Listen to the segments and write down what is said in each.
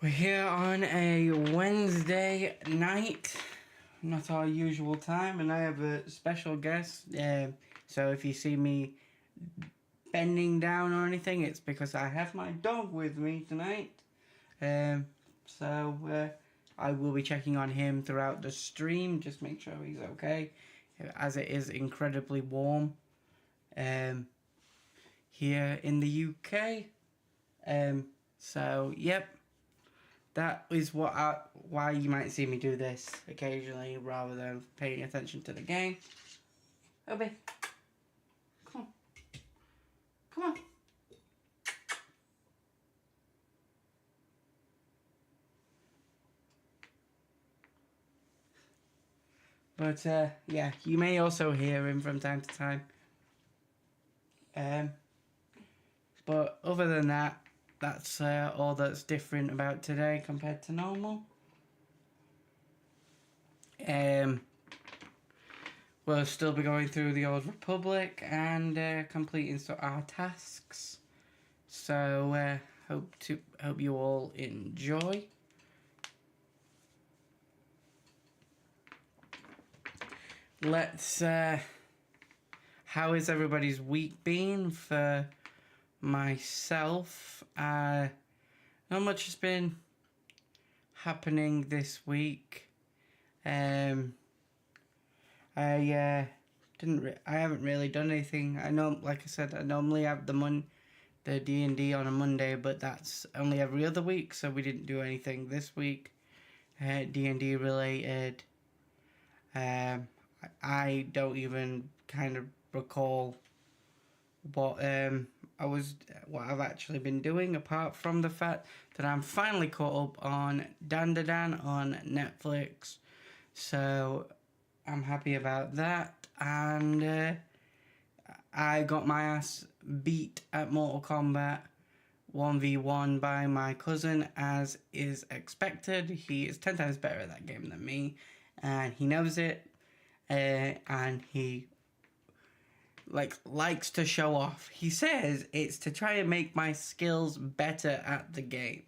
We're here on a Wednesday night, not our usual time, and I have a special guest. So if you see me bending down or anything, it's because I have my dog with me tonight. So I will be checking on him throughout the stream, just make sure he's okay, as it is incredibly warm here in the UK. So yep. That is why you might see me do this occasionally rather than paying attention to the game. Obi, come on. Come on. But yeah, you may also hear him from time to time. But other than that, that's all that's different about today compared to normal. We'll still be going through the Old Republic and completing our tasks. So hope you all enjoy. Let's. How has everybody's week been? For myself, not much has been happening this week. I haven't really done anything. I know, like I said, I normally have the D&D on a Monday, but that's only every other week, so we didn't do anything this week. D&D related. I don't even kind of recall what I've actually been doing, apart from the fact that I'm finally caught up on Dandadan on Netflix. So I'm happy about that, and I got my ass beat at Mortal Kombat 1v1 by my cousin, as is expected. He is 10 times better at that game than me, and he knows it, and he likes to show off. He says it's to try and make my skills better at the game.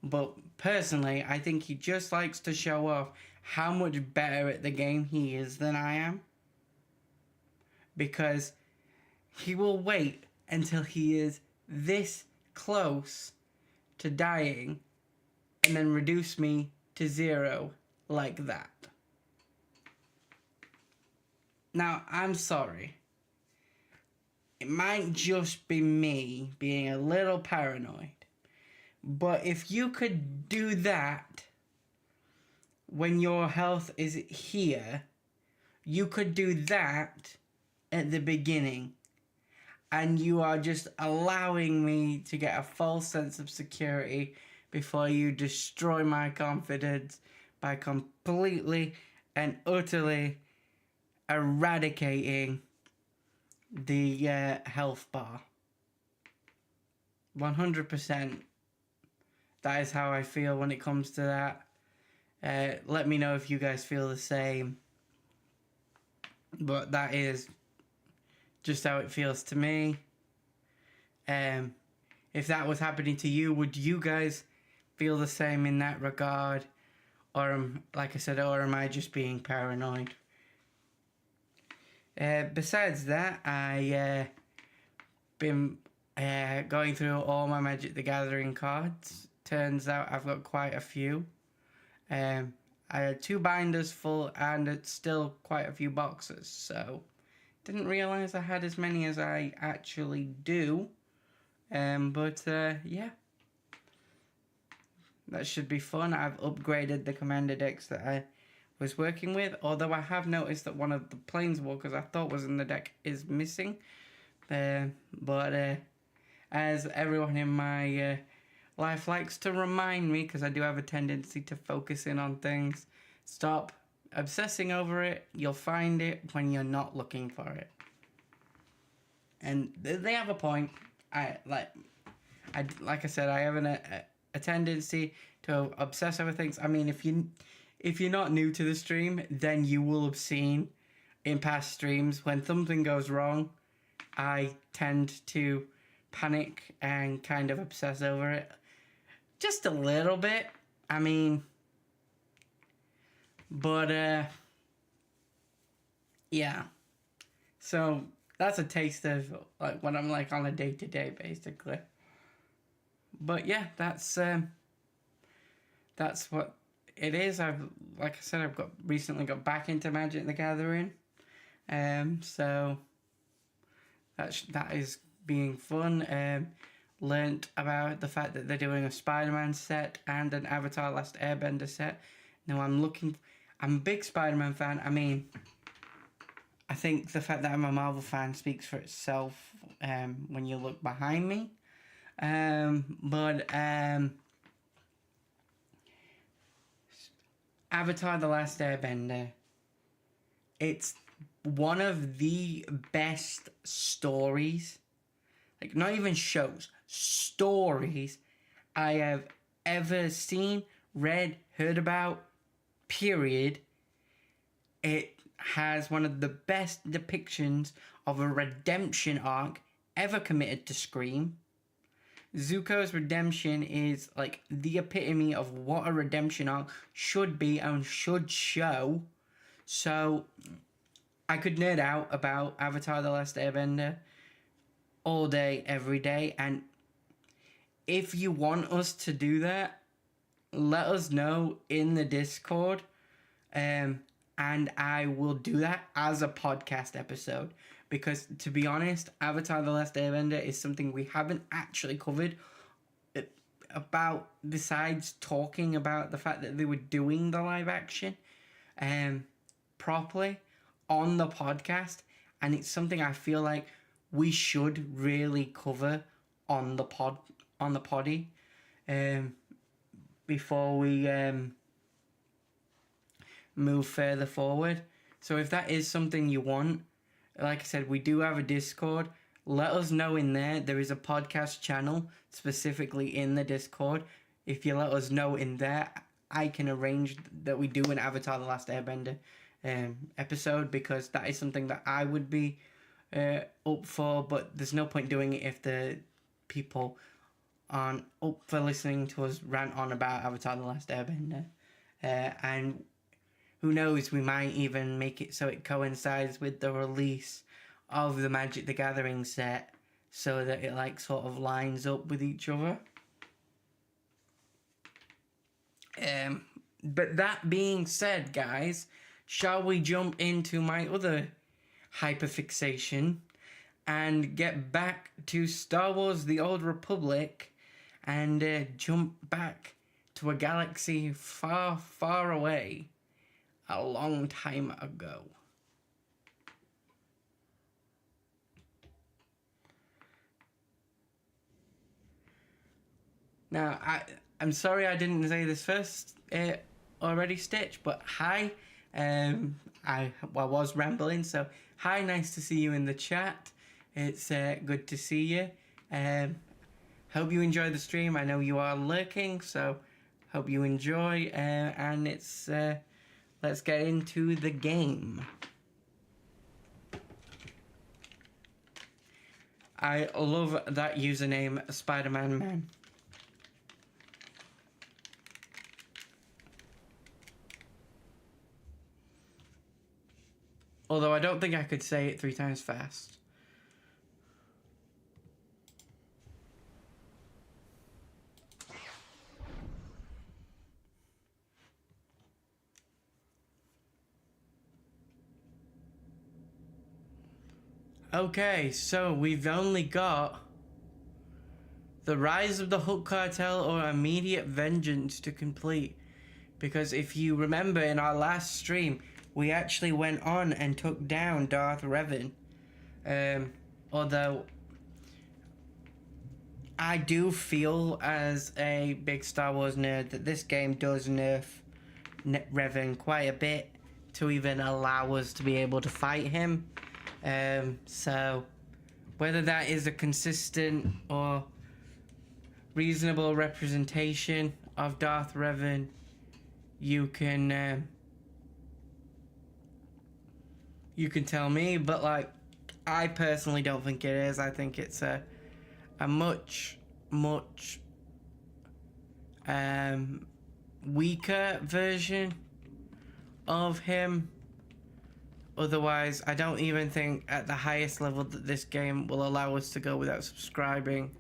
But personally, I think he just likes to show off how much better at the game he is than I am. Because he will wait until he is this close to dying and then reduce me to 0 like that. Now, I'm sorry. It might just be me being a little paranoid. But if you could do that when your health is here, you could do that at the beginning. And you are just allowing me to get a false sense of security before you destroy my confidence by completely and utterly eradicating the health bar. 100%. That is how I feel when it comes to that. Let me know if you guys feel the same. But that is just how it feels to me. If that was happening to you, would you guys feel the same in that regard? Or like I said, or am I just being paranoid? Besides that, I been going through all my Magic the Gathering cards. Turns out I've got quite a few. I had 2 binders full, and it's still quite a few boxes, so didn't realise I had as many as I actually do. But yeah, that should be fun. I've upgraded the commander decks that I was working with, although I have noticed that one of the planeswalkers I thought was in the deck is missing. But as everyone in my life likes to remind me, because I do have a tendency to focus in on things, stop obsessing over it. You'll find it when you're not looking for it. And they have a point. Like I said, I have a tendency to obsess over things. I mean, if you're not new to the stream, then you will have seen in past streams when something goes wrong, I tend to panic and kind of obsess over it. Just a little bit. I mean, but yeah. So that's a taste of like what I'm like on a day-to-day, basically. But yeah, that's what it is. Like I said, I've recently got back into Magic the Gathering. So that is being fun. Learnt about the fact that they're doing a Spider-Man set and an Avatar: Last Airbender set. Now I'm a big Spider-Man fan. I mean, I think the fact that I'm a Marvel fan speaks for itself. When you look behind me, but Avatar: The Last Airbender. It's one of the best stories, like not even shows, stories I have ever seen, read, heard about, period. It has one of the best depictions of a redemption arc ever committed to screen. Zuko's redemption is like the epitome of what a redemption arc should be and should show. So I could nerd out about Avatar: The Last Airbender all day, every day. And if you want us to do that, let us know in the Discord. And I will do that as a podcast episode. Because to be honest, Avatar: The Last Airbender is something we haven't actually covered about, besides talking about the fact that they were doing the live action properly on the podcast, and it's something I feel like we should really cover on the poddy before we move further forward. So if that is something you want, like I said, we do have a Discord. Let us know in there. There is a podcast channel specifically in the Discord. If you let us know in there, I can arrange that we do an Avatar: The Last Airbender episode, because that is something that I would be up for, but there's no point doing it if the people aren't up for listening to us rant on about Avatar: The Last Airbender. And who knows, we might even make it so it coincides with the release of the Magic the Gathering set, so that it like sort of lines up with each other. But that being said, guys, shall we jump into my other hyperfixation and get back to Star Wars: The Old Republic and jump back to a galaxy far, far away, a long time ago. Now, I'm sorry I didn't say this first already, Stitch, but hi. I was rambling, so hi, nice to see you in the chat. It's good to see you. Hope you enjoy the stream. I know you are lurking, so hope you enjoy. And it's let's get into the game. I love that username, Spider-Man Man. Although I don't think I could say it 3 times fast. Okay, so we've only got the Rise of the Hook Cartel or Immediate Vengeance to complete. Because if you remember in our last stream, we actually went on and took down Darth Revan. Although I do feel, as a big Star Wars nerd, that this game does nerf Revan quite a bit to even allow us to be able to fight him. So whether that is a consistent or reasonable representation of Darth Revan, you can tell me, but like, I personally don't think it is. I think it's a much weaker version of him. Otherwise, I don't even think at the highest level that this game will allow us to go without subscribing,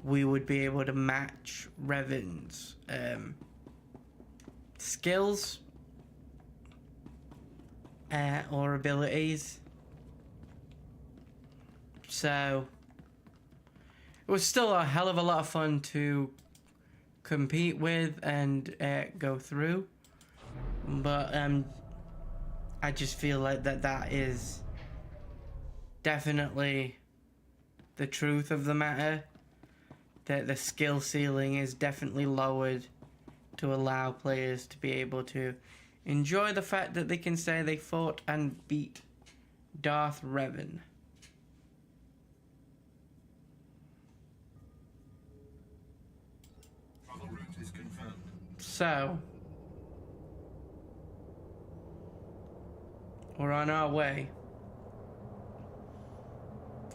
we would be able to match Revan's skills or abilities. So it was still a hell of a lot of fun to compete with and go through, but I just feel like that is definitely the truth of the matter, that the skill ceiling is definitely lowered to allow players to be able to enjoy the fact that they can say they fought and beat Darth Revan. So, we're on our way.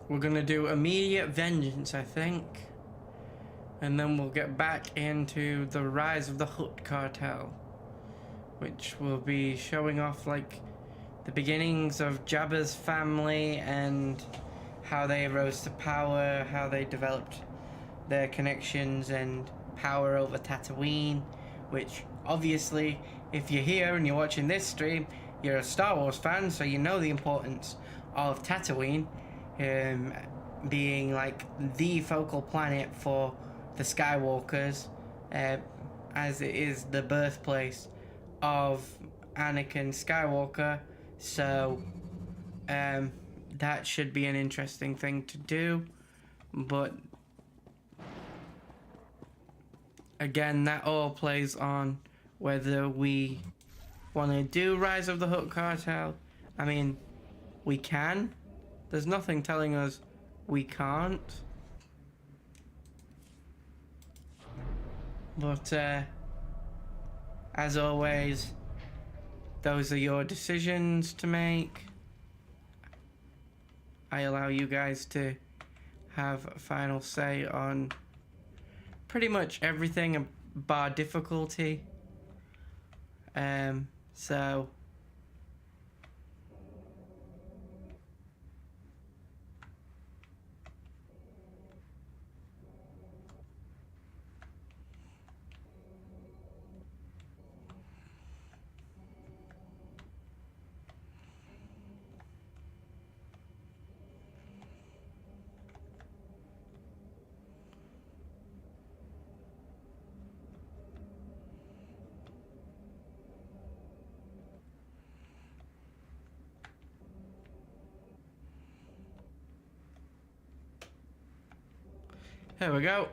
We're gonna do immediate vengeance, I think. And then we'll get back into the rise of the Hutt cartel, which will be showing off like the beginnings of Jabba's family and how they rose to power, how they developed their connections and power over Tatooine, which obviously, if you're here and you're watching this stream, you're a Star Wars fan, so you know the importance of Tatooine being like the focal planet for the Skywalkers, as it is the birthplace of Anakin Skywalker. So that should be an interesting thing to do, but again, that all plays on whether we want to do Rise of the Hutt Cartel. I mean, we can. There's nothing telling us we can't. But, as always, those are your decisions to make. I allow you guys to have a final say on pretty much everything bar difficulty. So here we go.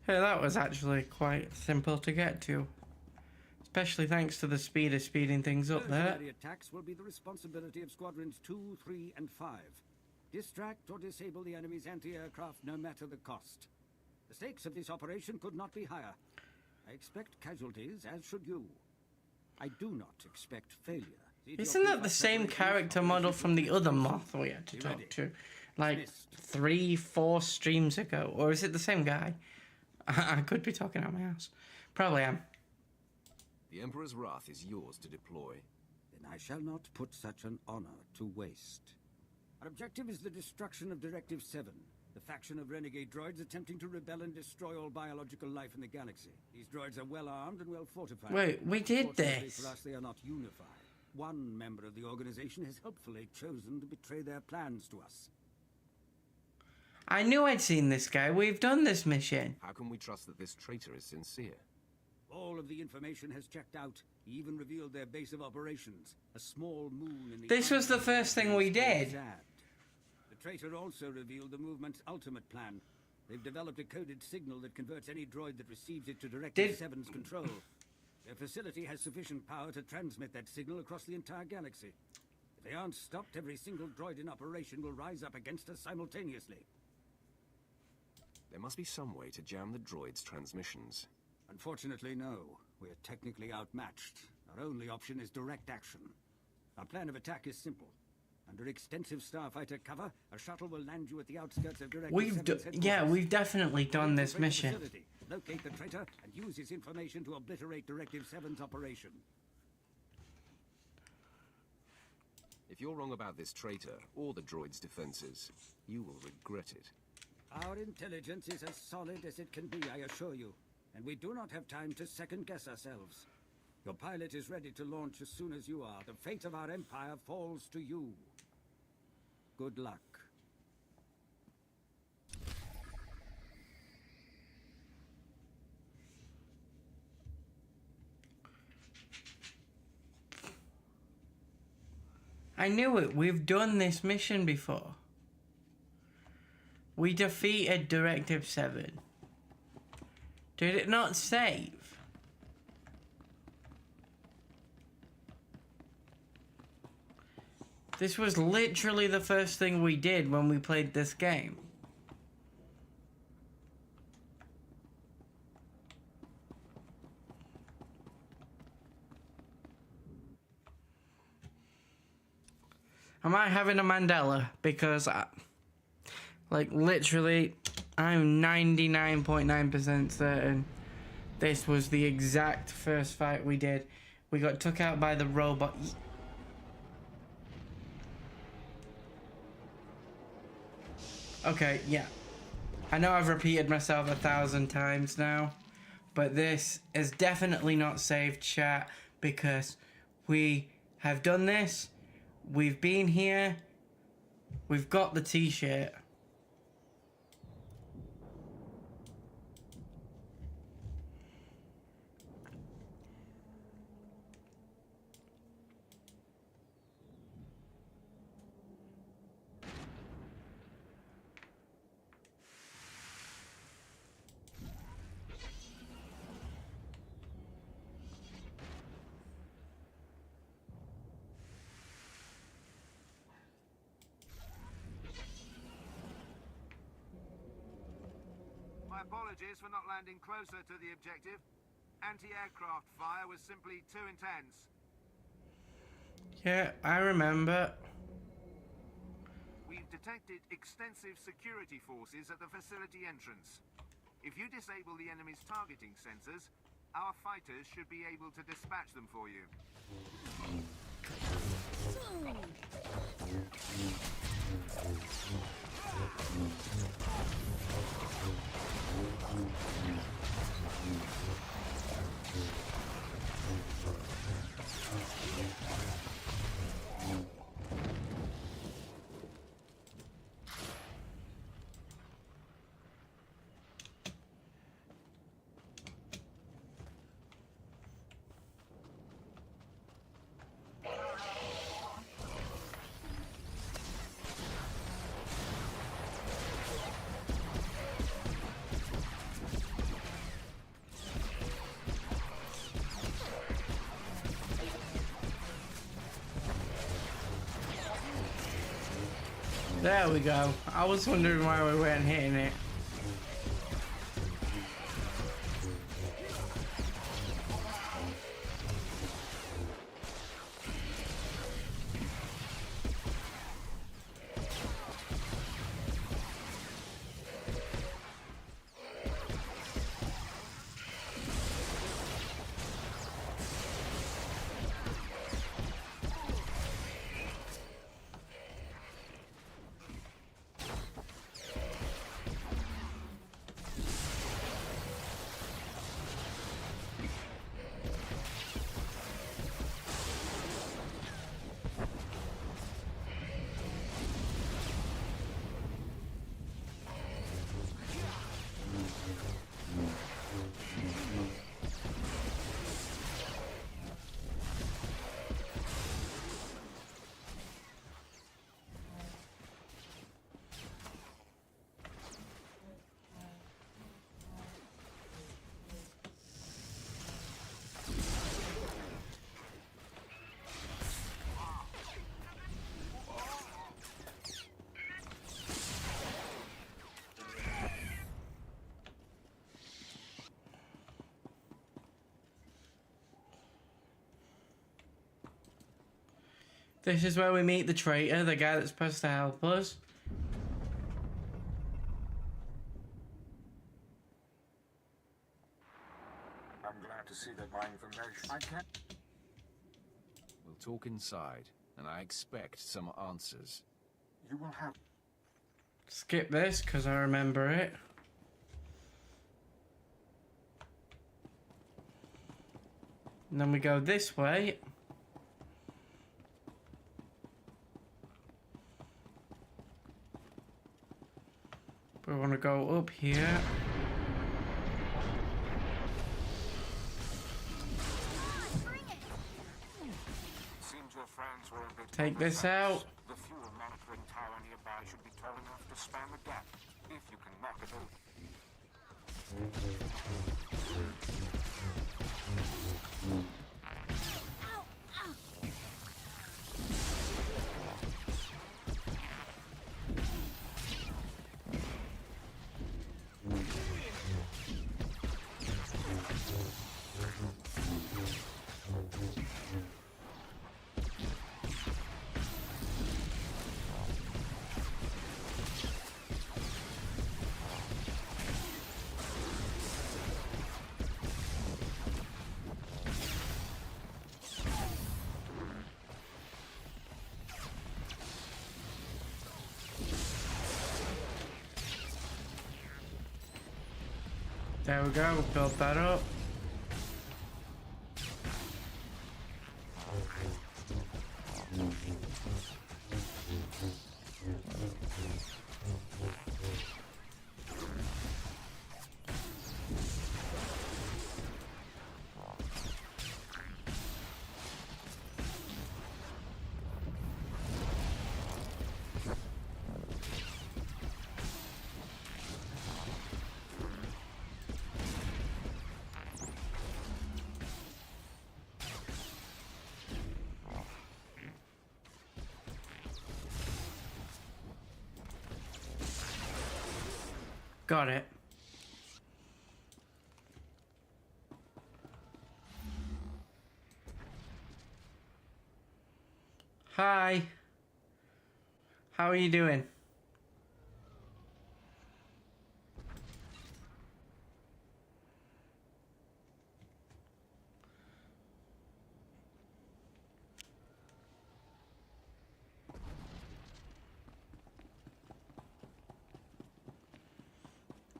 Hey, that was actually quite simple to get to, especially thanks to the speed of speeding things up there. The attacks will be the responsibility of Squadrons 2, 3, and 5. Distract or disable the enemy's anti-aircraft no matter the cost. The stakes of this operation could not be higher. I expect casualties, as should you. I do not expect failure. Isn't that the same character model from the other Moth we had to talk to, like 3-4 streams ago? Or is it the same guy? I could be talking out my ass. Probably am. The Emperor's wrath is yours to deploy. Then I shall not put such an honor to waste. Our objective is the destruction of Directive 7. The faction of renegade droids attempting to rebel and destroy all biological life in the galaxy. These droids are well armed and well fortified. Wait, we did Fortunately this. for us, they are not unified. One member of the organization has helpfully chosen to betray their plans to us. I knew I'd seen this guy. We've done this mission. How can we trust that this traitor is sincere? All of the information has checked out. He even revealed their base of operations. A small moon in the... This was the first thing we did. The traitor also revealed the movement's ultimate plan. They've developed a coded signal that converts any droid that receives it to Directive 7's control. Their facility has sufficient power to transmit that signal across the entire galaxy. If they aren't stopped, every single droid in operation will rise up against us simultaneously. There must be some way to jam the droid's transmissions. Unfortunately, no. We're technically outmatched. Our only option is direct action. Our plan of attack is simple. Under extensive starfighter cover, a shuttle will land you at the outskirts of Directive 7's headquarters. We've definitely done this mission. Facility, locate the traitor and use his information to obliterate Directive 7's operation. If you're wrong about this traitor or the droid's defenses, you will regret it. Our intelligence is as solid as it can be, I assure you. And we do not have time to second-guess ourselves. Your pilot is ready to launch as soon as you are. The fate of our empire falls to you. Good luck. I knew it. We've done this mission before. We defeated Directive 7. Did it not save? This was literally the first thing we did when we played this game. Am I having a Mandela? Because, literally, I'm 99.9% certain this was the exact first fight we did. We got took out by the robot. Okay, yeah. I know I've repeated myself 1,000 times now, but this is definitely not saved, chat, because we have done this. We've been here. We've got the t-shirt. My apologies for not landing closer to the objective. Anti-aircraft fire was simply too intense. Yeah, I remember. We've detected extensive security forces at the facility entrance. If you disable the enemy's targeting sensors, our fighters should be able to dispatch them for you. There we go. I was wondering why we weren't hitting it. This is where we meet the traitor, the guy that's supposed to help us. I'm glad to see that my information... I can't... We'll talk inside, and I expect some answers. You will have... Skip this, because I remember it. And then we go this way. We want to go up here. Seems your friends were a bit... Take this out. The fuel monitoring tower nearby should be tall enough to span the gap, if you can knock it over. There we go, build that up. Got it. Hi. How are you doing?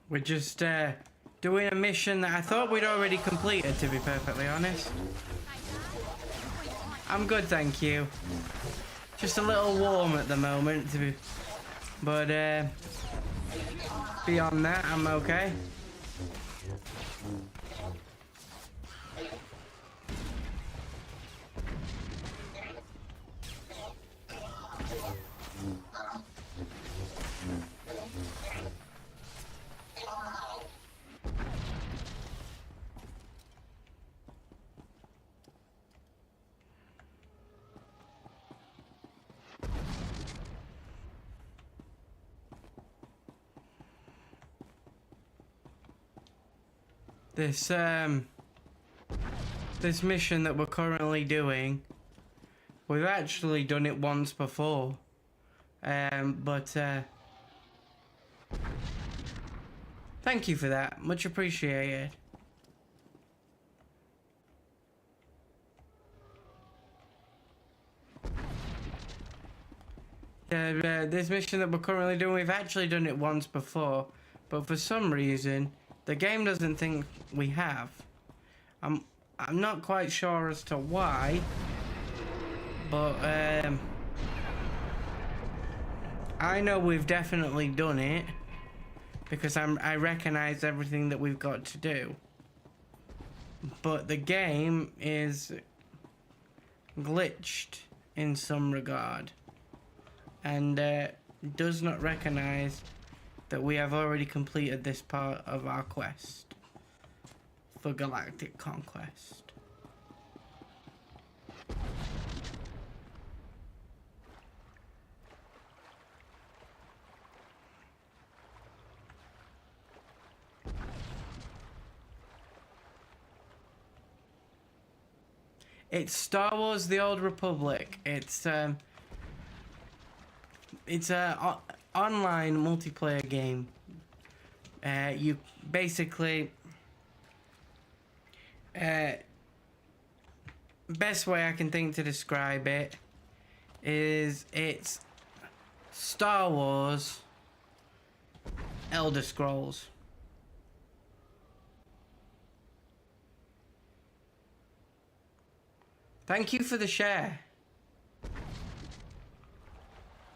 We're just doing a mission that I thought we'd already completed, to be perfectly honest. I'm good, thank you. Just a little warm at the moment, but beyond that, I'm okay. This mission that we're currently doing, we've actually done it once before, but thank you for that, much appreciated. This mission that we're currently doing, we've actually done it once before, but for some reason the game doesn't think we have. I'm not quite sure as to why, but I know we've definitely done it because I recognize everything that we've got to do. But the game is glitched in some regard and does not recognize that we have already completed this part of our quest for Galactic Conquest. It's Star Wars: The Old Republic. It's a online multiplayer game. You basically best way I can think to describe it is it's Star Wars Elder Scrolls. Thank you for the share.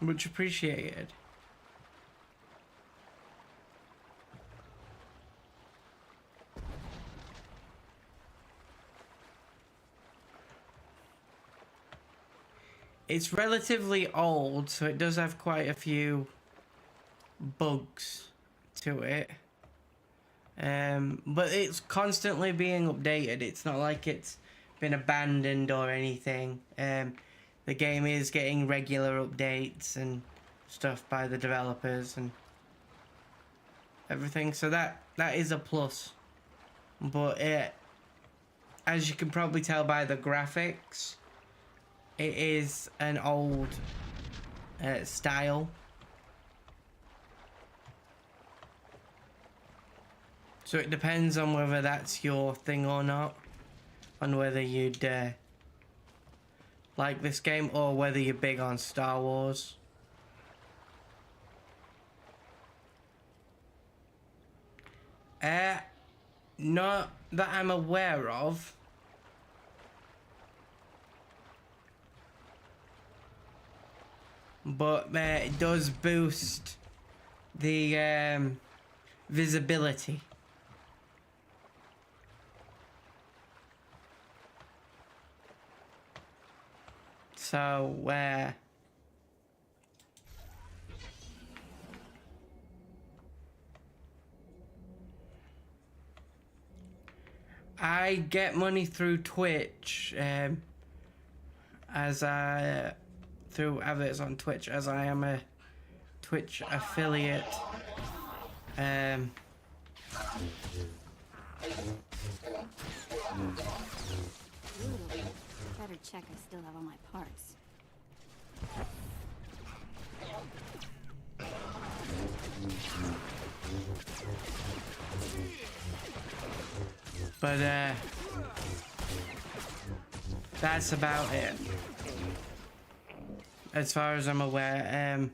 Much appreciated. It's relatively old, so it does have quite a few bugs to it. But it's constantly being updated. It's not like it's been abandoned or anything. The game is getting regular updates and stuff by the developers and everything, so that is a plus. But as you can probably tell by the graphics, it is an old style. So it depends on whether that's your thing or not, on whether you'd like this game or whether you're big on Star Wars. Not that I'm aware of. But it does boost the visibility. So I get money through Twitch, as through adverts on Twitch, as I am a Twitch affiliate. Better check I still have all my parts. But that's about it, as far as I'm aware.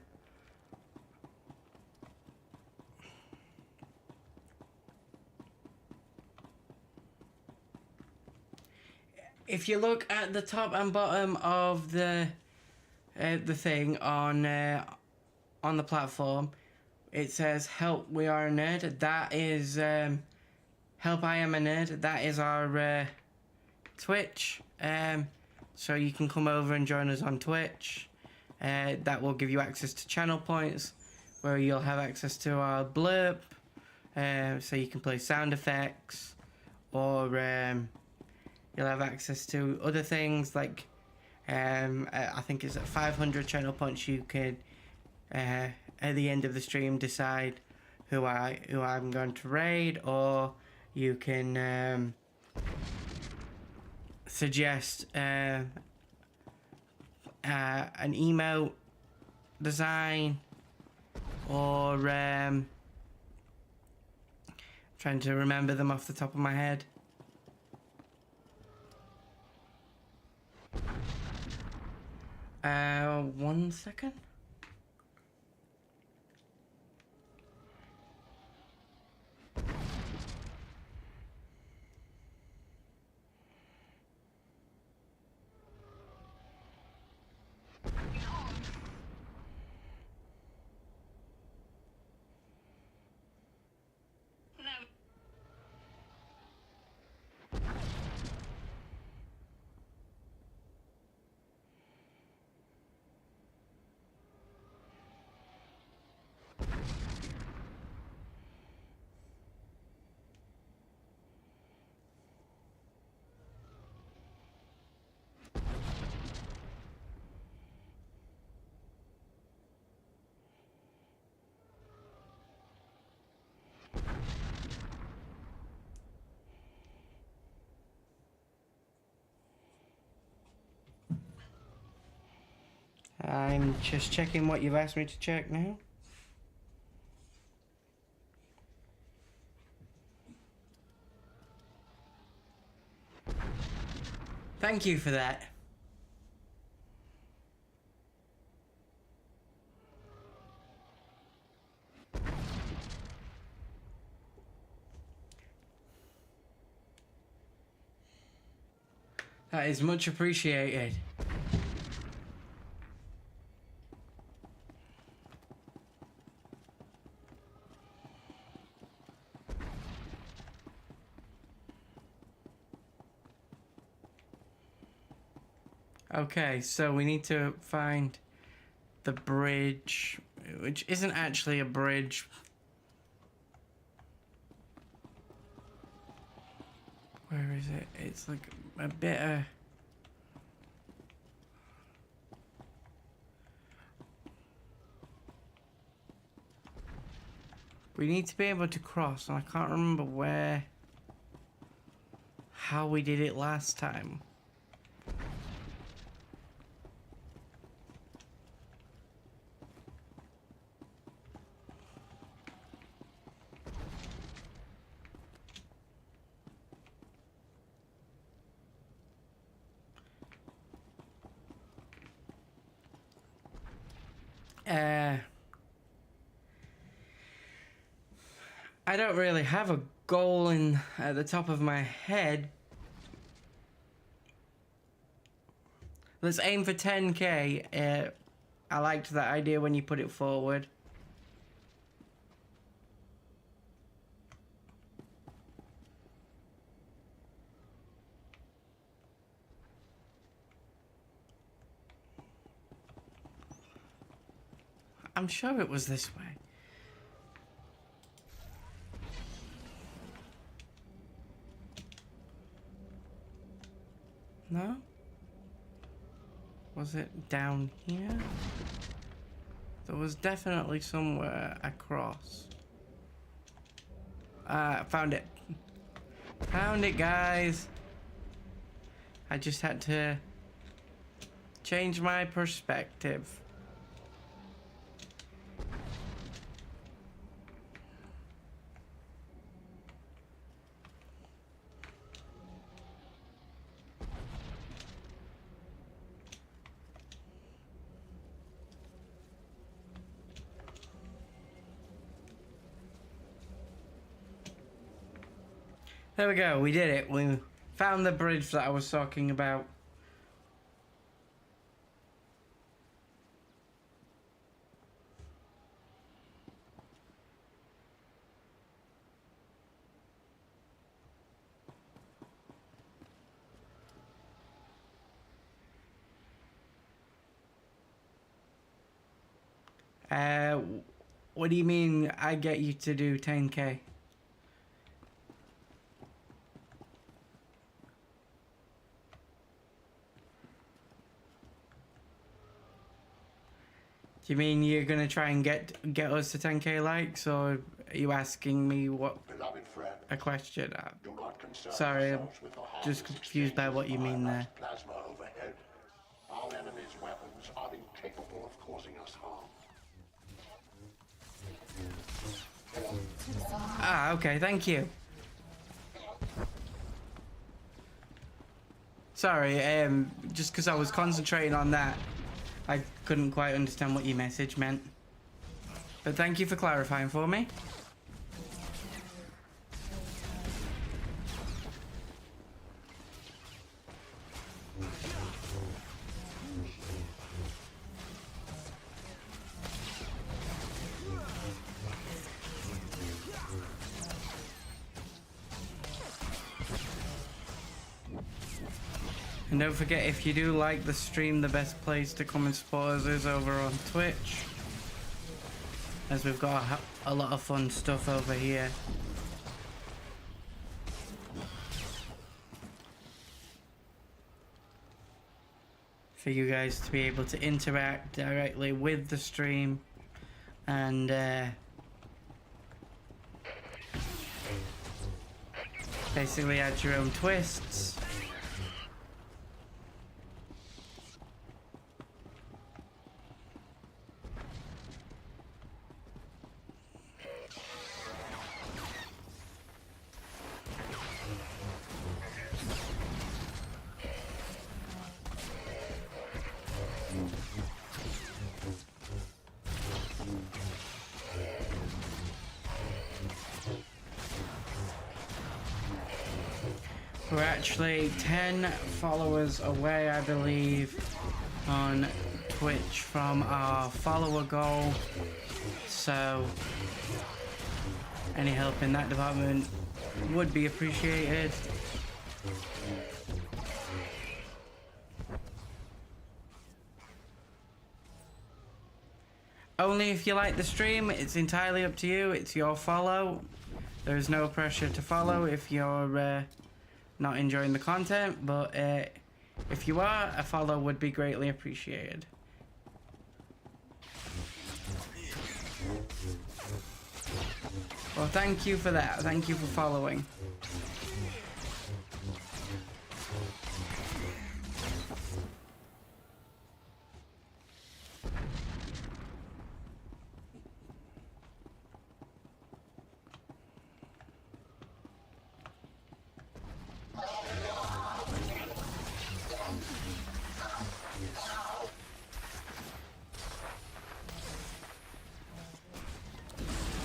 If you look at the top and bottom of the thing on the platform, it says "Help, we are a nerd." That is "Help, I am a nerd." That is our Twitch. So you can come over and join us on Twitch. That will give you access to channel points, where you'll have access to our blurb, so you can play sound effects, or you'll have access to other things like I think it's at 500 channel points you could at the end of the stream decide who I'm going to raid, or you can suggest an emote design, or trying to remember them off the top of my head. 1 second. I'm just checking what you've asked me to check now. Thank you for that. That is much appreciated. Okay, so we need to find the bridge, which isn't actually a bridge. Where is it? It's like a bit of... We need to be able to cross, and I can't remember where... how we did it last time. I don't really have a goal at the top of my head. Let's aim for 10k. I liked that idea when you put it forward. I'm sure it was this way. No? Was it down here? There was definitely somewhere across. Found it. Found it, guys. I just had to change my perspective. There we go, we did it. We found the bridge that I was talking about. What do you mean I get you to do 10k? Do you mean you're gonna try and get us to 10k likes, or are you asking me what a question? Sorry, I'm just confused by what you mean there. Plasma overhead. Our enemy's weapons are incapable of causing us harm. Ah, okay, thank you. Sorry, just because I was concentrating on that, I couldn't quite understand what your message meant. But thank you for clarifying for me. And don't forget, if you do like the stream, the best place to come and support us is over on Twitch, as we've got a lot of fun stuff over here. For you guys to be able to interact directly with the stream and basically add your own twists. We're actually 10 followers away, I believe, on Twitch from our follower goal. So any help in that department would be appreciated. Only if you like the stream. It's entirely up to you. It's your follow. There is no pressure to follow if you're not enjoying the content, but if you are, a follow would be greatly appreciated. Well, thank you for that. Thank you for following.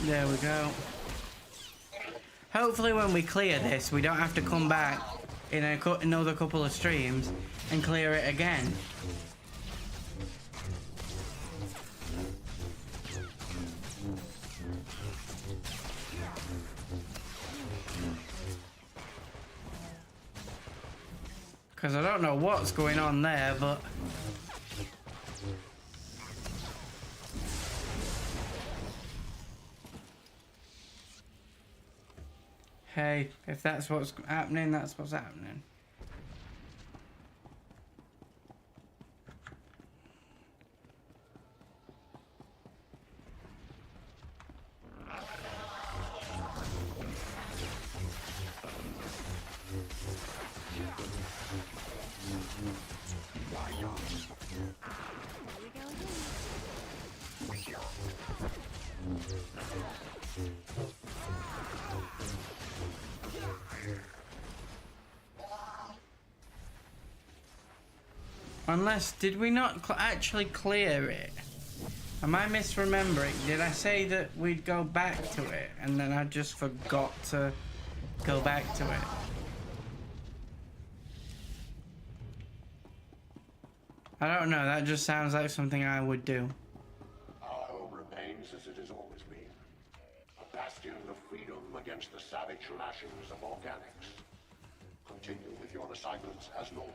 There we go. Hopefully when we clear this, we don't have to come back in another couple of streams and clear it again. Because I don't know what's going on there, but... Hey, if that's what's happening, that's what's happening. Unless, did we not actually clear it? Am I misremembering? Did I say that we'd go back to it and then I just forgot to go back to it? I don't know, that just sounds like something I would do. Our home remains as it has always been. A bastion of freedom against the savage lashings of organics. Continue with your assignments as normal.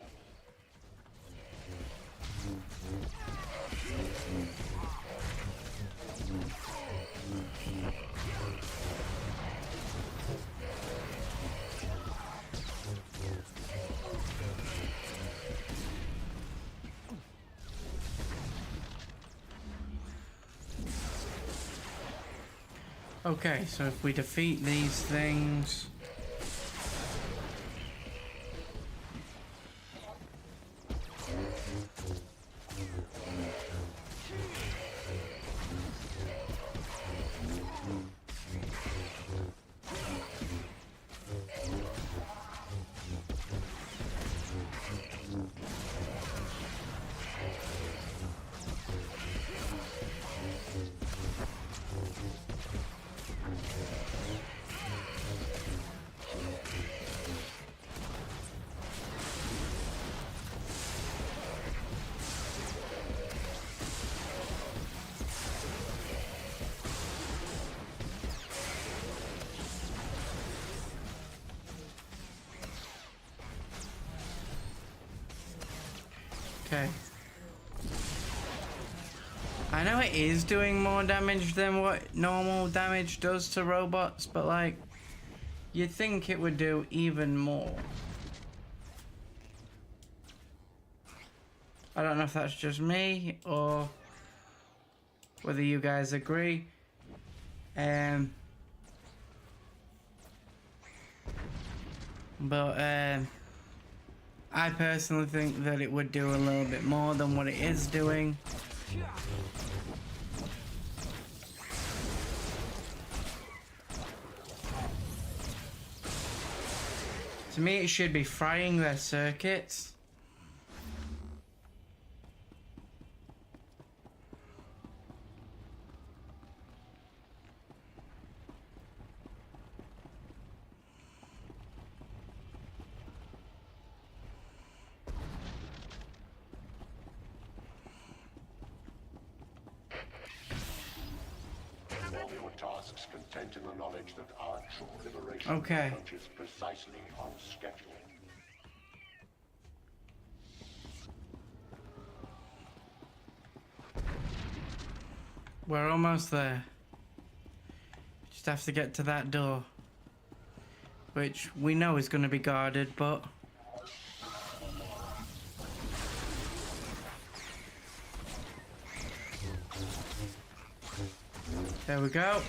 Okay, so if we defeat these things... Okay. I know it is doing more damage than what normal damage does to robots, but like, you'd think it would do even more. I don't know if that's just me or whether you guys agree. I personally think that it would do a little bit more than what it is doing. To me, it should be frying their circuits. tasks content in the knowledge that our true liberation Okay. approaches precisely on schedule. We're almost there. Just have to get to that door, which we know is going to be guarded, but there we go.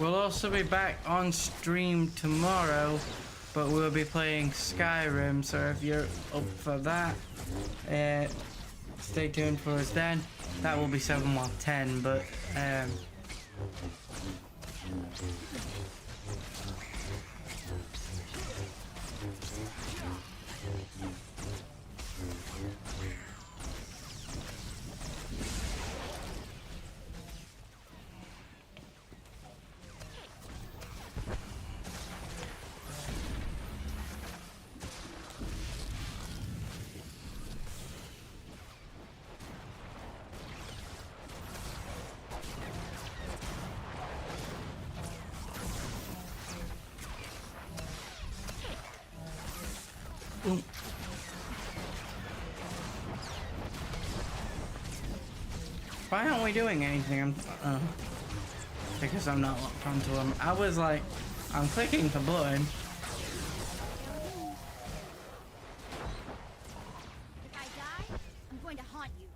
We'll also be back on stream tomorrow, but we'll be playing Skyrim, so if you're up for that, stay tuned for us then. That will be 7 while 10, but why aren't we doing anything? Because I'm not locked onto them. I was like, I'm clicking the button. If I die, I'm going to haunt you.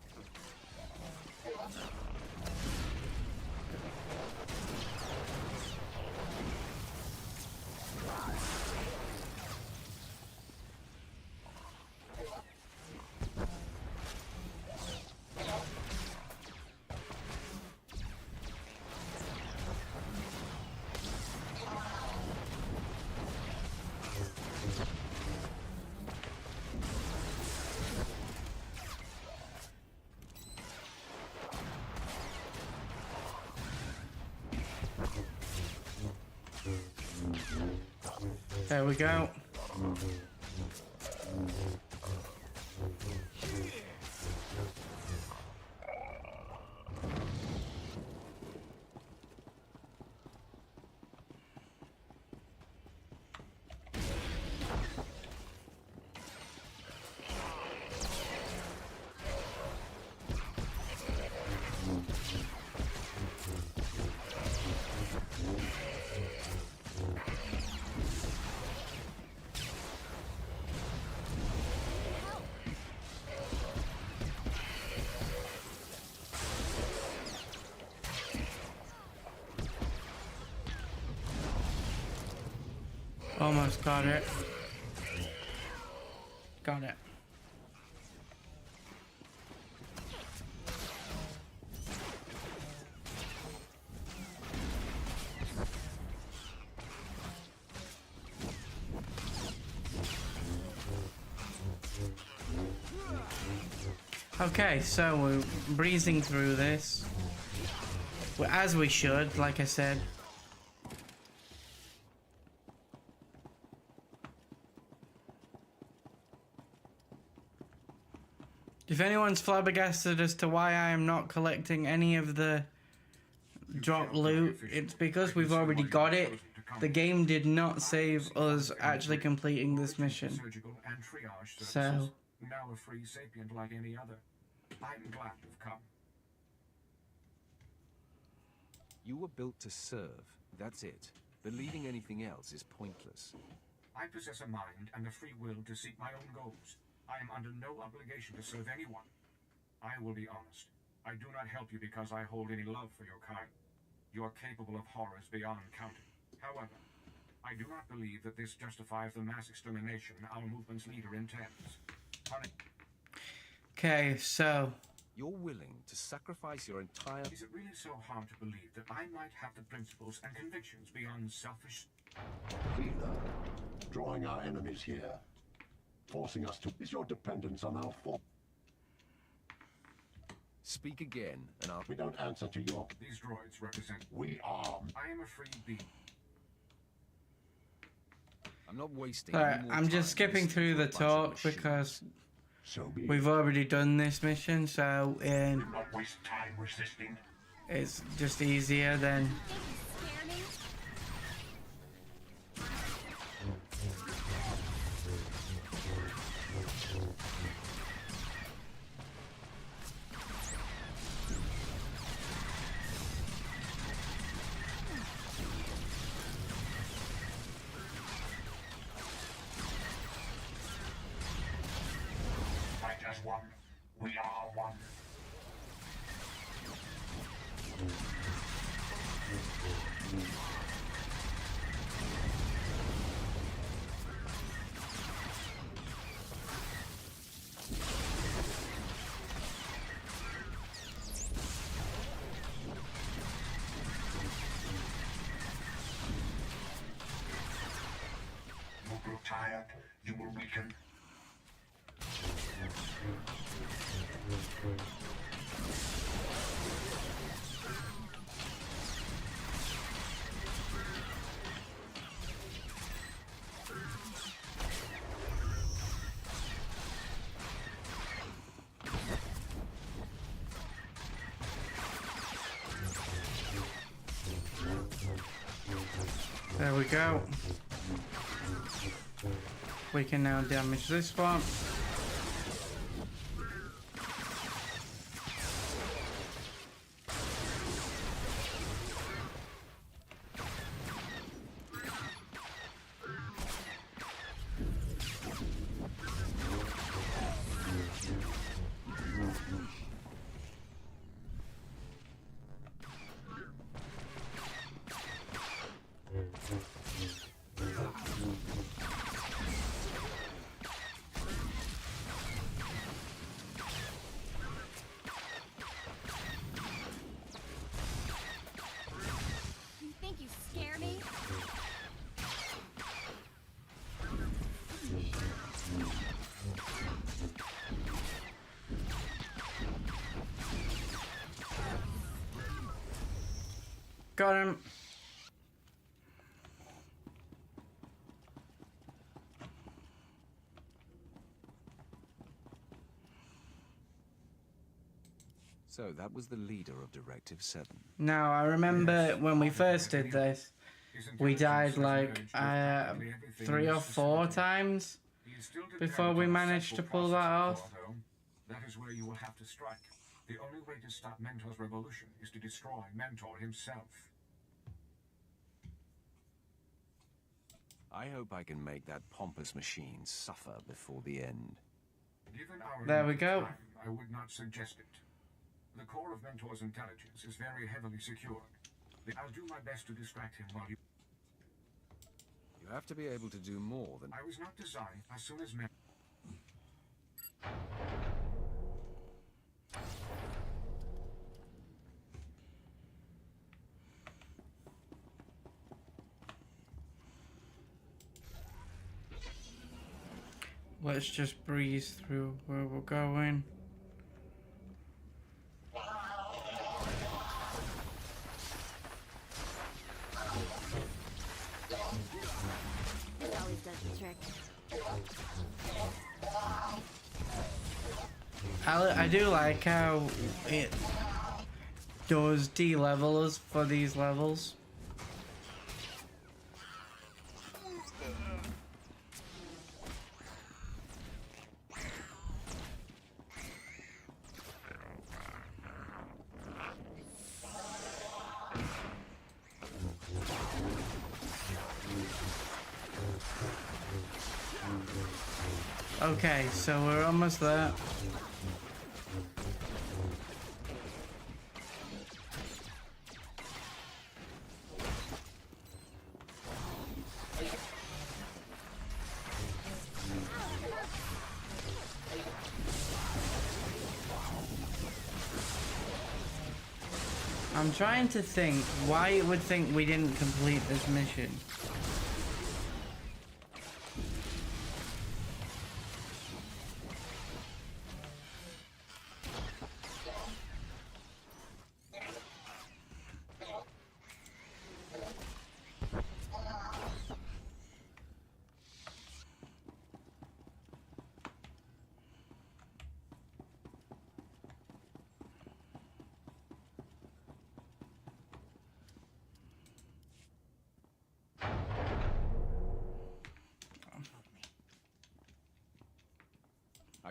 There we go. Almost got it. Got it. Okay, so we're breezing through this. Well, as we should, like I said. If anyone's flabbergasted as to why I am not collecting any of the drop loot, it's because we've already got it. The game did not save us actually completing this mission. So, now a free sapient like any other. I'm glad you've come. You were built to serve. That's it. Believing anything else is pointless. I possess a mind and the free will to seek my own goals. I am under no obligation to serve anyone. I will be honest. I do not help you because I hold any love for your kind. You are capable of horrors beyond counting. However, I do not believe that this justifies the mass extermination our movement's leader intends. okay, so You're willing to sacrifice your entire... Is it really so hard to believe that I might have the principles and convictions beyond selfish... Healer, drawing our enemies here, forcing us to... Is your dependence on our force? Speak again, and I'll... We don't answer to your... These droids represent... We are... I am a free being. I'm not wasting Alright, any more I'm just time skipping listening through to the a bunch of talk machines. because So be we've it. already done this mission, so Do not waste time resisting. it's just easier than. Scare me? Fight as one. We are one. You grow tired, you will weaken. There we go. We can now damage this one. You think you scare me? Got him. So that was the leader of Directive 7. Now, I remember when we first did this, we died like 3 or 4 times He is still before determined we on managed to central pull that processing off. core, though. That is where you will have to strike. The only way to stop Mentor's revolution is to destroy Mentor himself. I hope I can make that pompous machine suffer before the end. Given our There we limited go. time, I would not suggest it. The core of Mentor's intelligence is very heavily secured. I'll do my best to distract him while you... You have to be able to do more than... I was not designed as soon as men... Let's just breeze through where we're going. It always does the trick. I do like how it does de-level us for these levels. Okay, so we're almost there. I'm trying to think why it would think we didn't complete this mission.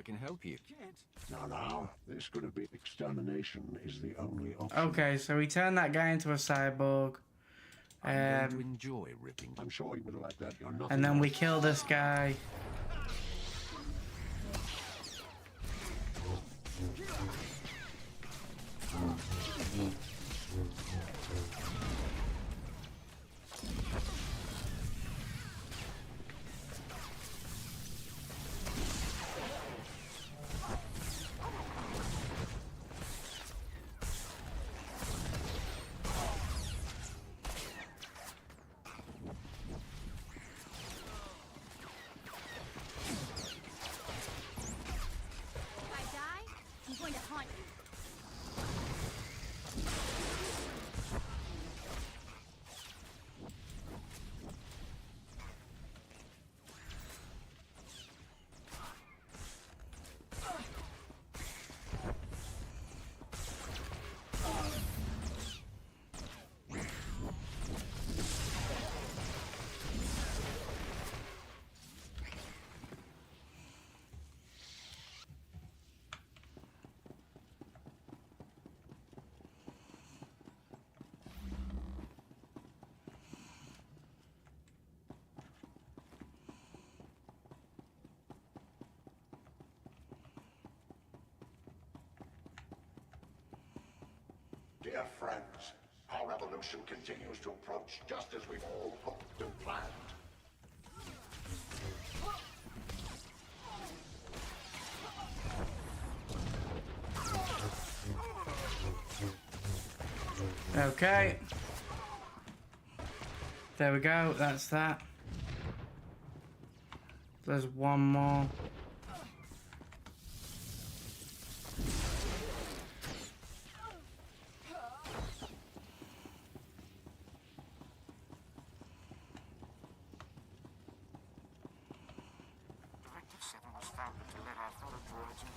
I can help you. Now, this could have been extermination is the only option. Okay, so we turned that guy into a cyborg. I'm going to enjoy ripping. I'm sure you would like that. You're nothing And then we else. kill this guy. If I die, I'm going to haunt you. Dear friends, our revolution continues to approach just as we've all hoped and planned. Okay. There we go, that's that. There's one more.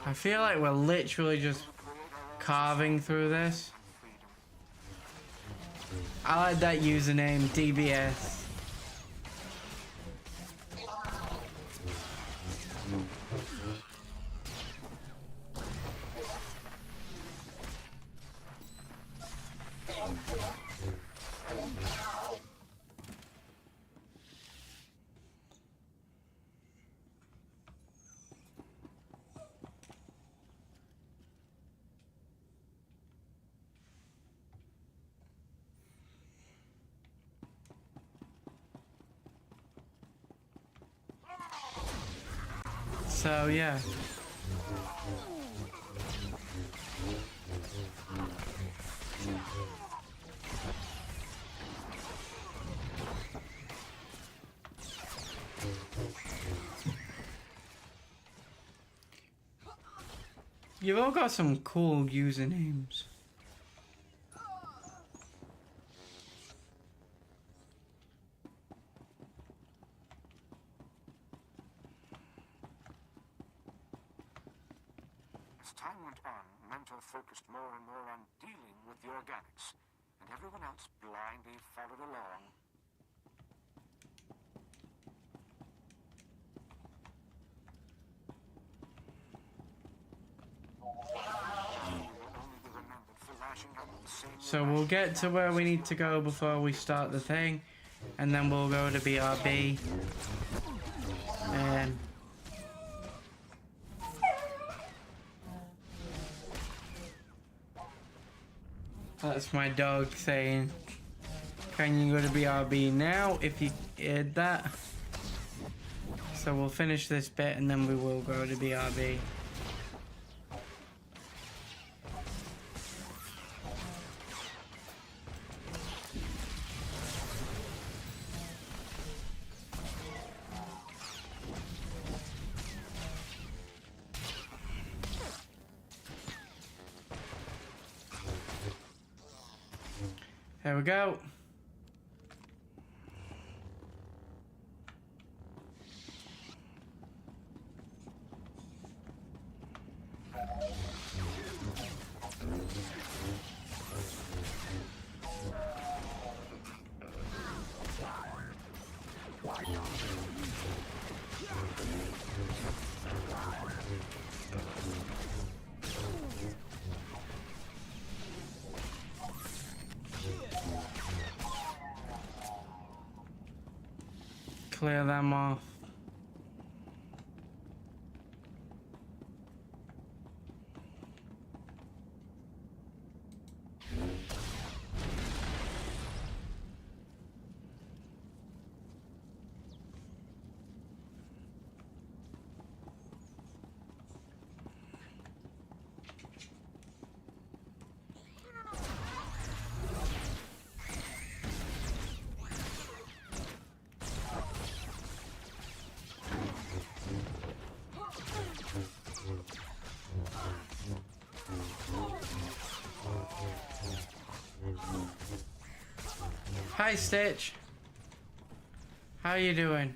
I feel like we're literally just carving through this. I like that username, DBS. So yeah. You've all got some cool usernames. As time went on, Mentor focused more and more on dealing with the organics, and everyone else blindly followed along. So we'll get to where we need to go before we start the thing, and then we'll go to BRB. And that's my dog saying, "Can you go to BRB now?" If you heard that. So we'll finish this bit and then we will go to BRB. There we go. clear them off. Hi, Stitch. How you doing?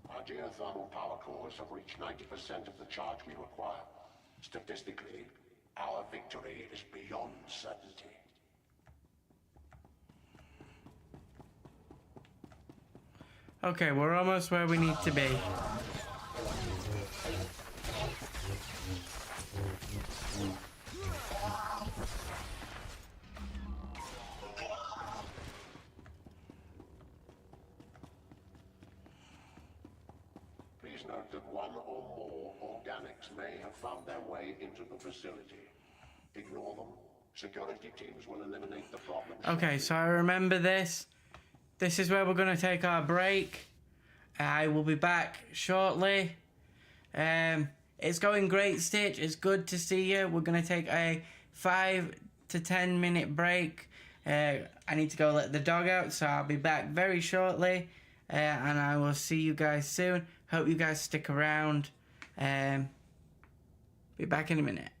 Our geothermal power cores have reached 90% of the charge we require. Statistically, our victory is beyond certainty. Okay, we're almost where we need to be. Please note that one or more organics may have found their way into the facility. Ignore them. Security teams will eliminate the problem. Okay, so I remember this. This is where we're going to take our break. I will be back shortly. It's going great, Stitch. It's good to see you. We're going to take a 5 to 10 minute break. I need to go let the dog out, so I'll be back very shortly. And I will see you guys soon. Hope you guys stick around. Be back in a minute.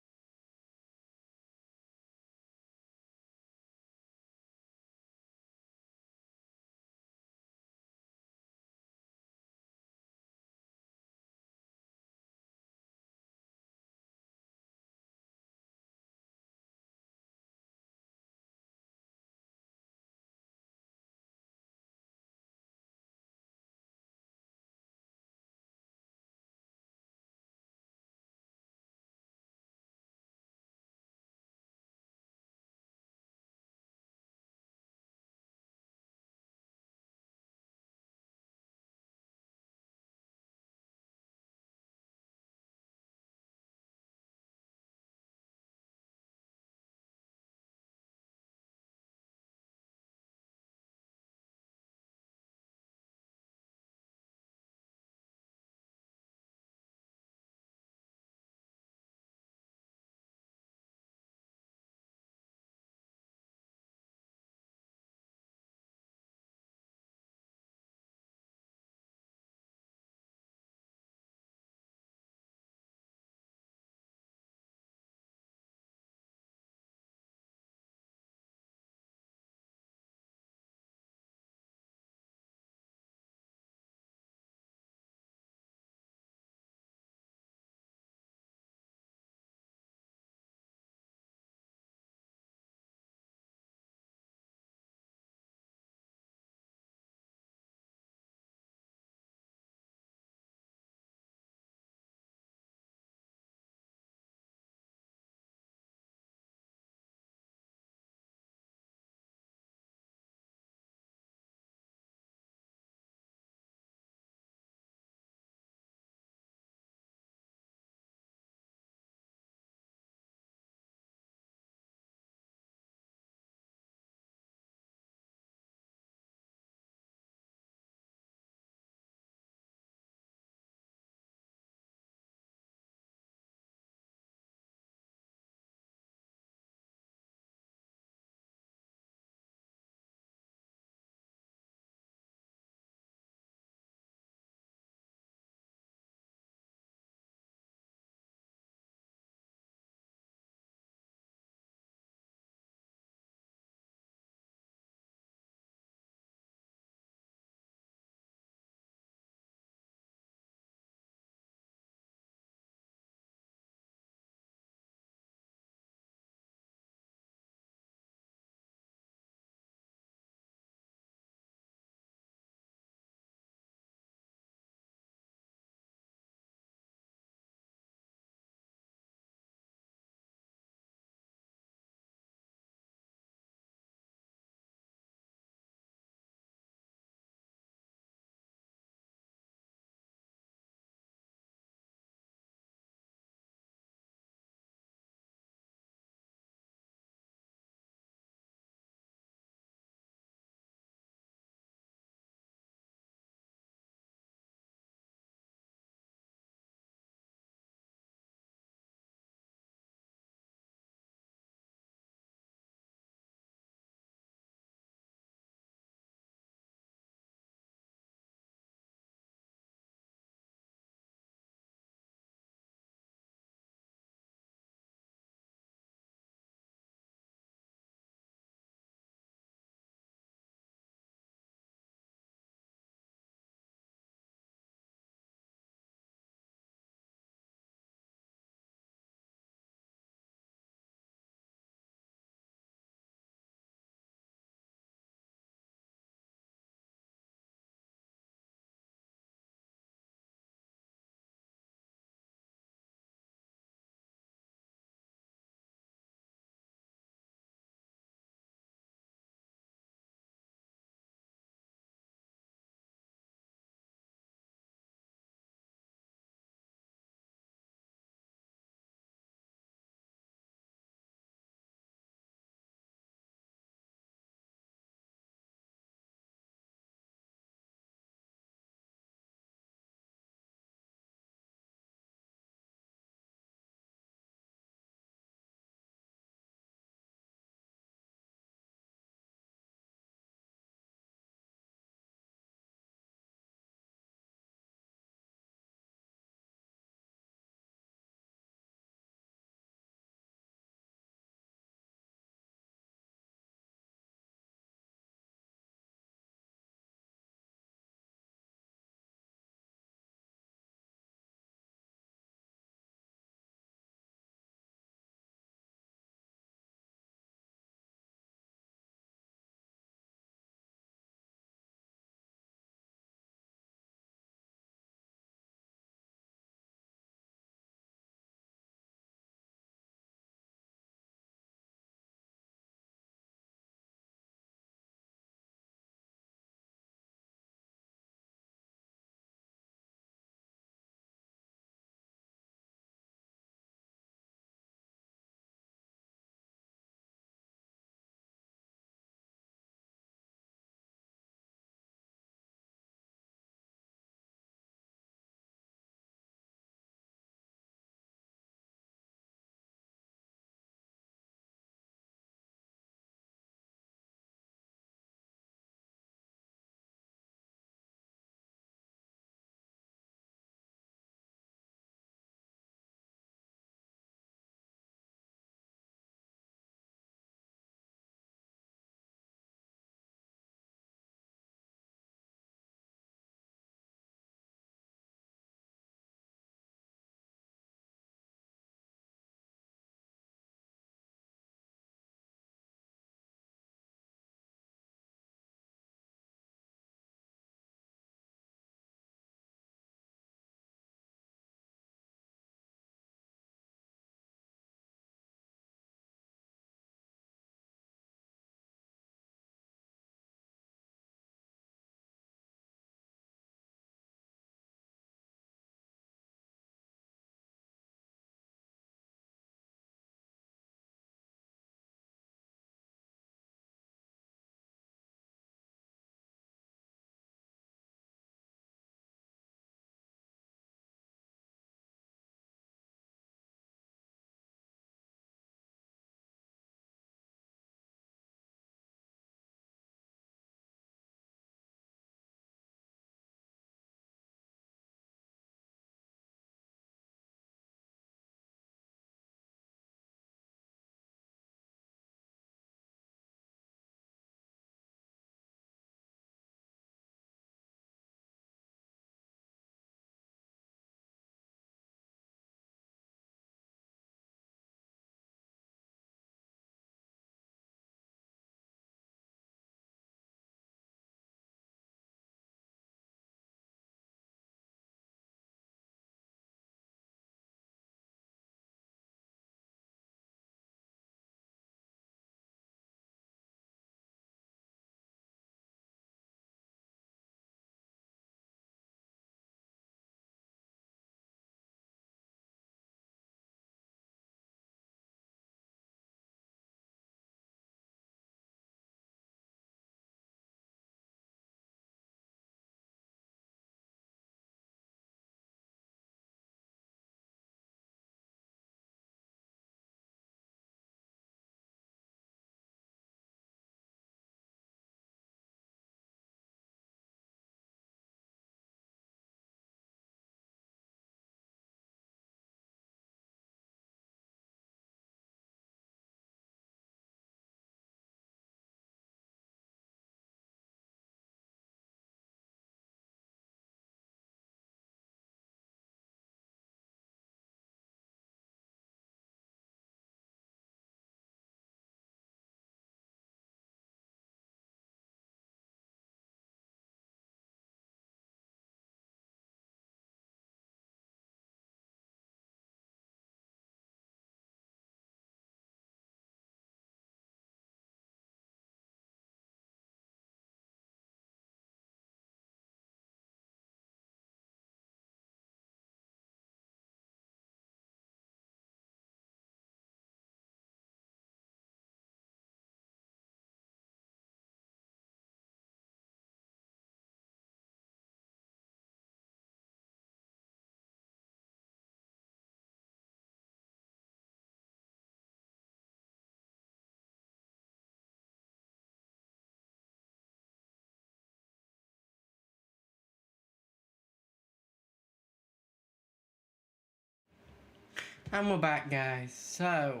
And we're back, guys. So,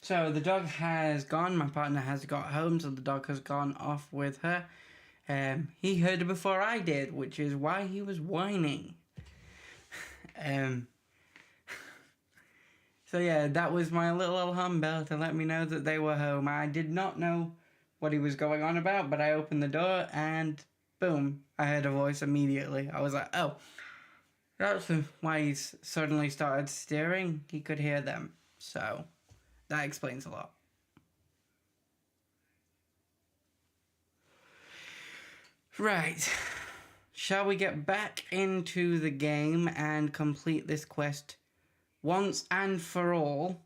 so the dog has gone. My partner has got home, so the dog has gone off with her. He heard her before I did, which is why he was whining. So yeah, that was my little alarm bell to let me know that they were home. I did not know what he was going on about, but I opened the door and boom, I heard a voice immediately. I was like, oh, that's why he suddenly started steering. He could hear them. So that explains a lot. Right. Shall we get back into the game and complete this quest once and for all?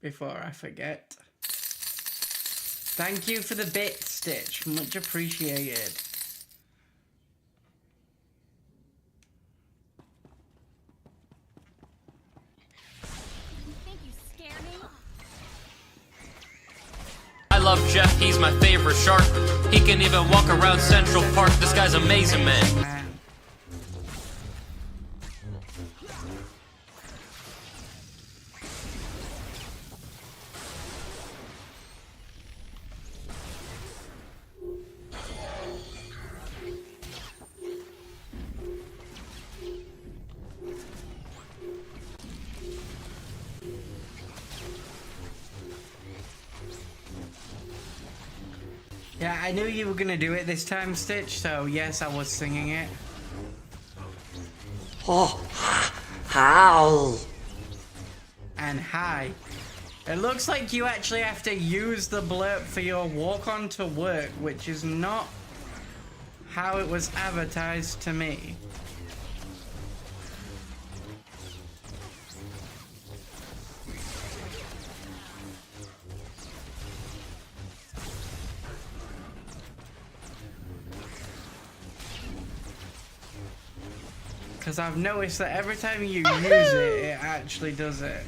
Before I forget. Thank you for the bit, Stitch. Much appreciated. I love Jeff, he's my favorite shark. He can even walk around Central Park. This guy's amazing, man. Yeah, I knew you were gonna do it this time, Stitch, so yes, I was singing it. Oh, how? And hi. It looks like you actually have to use the blurb for your walk on to work, which is not how it was advertised to me. Because I've noticed that every time you use it, it actually does it.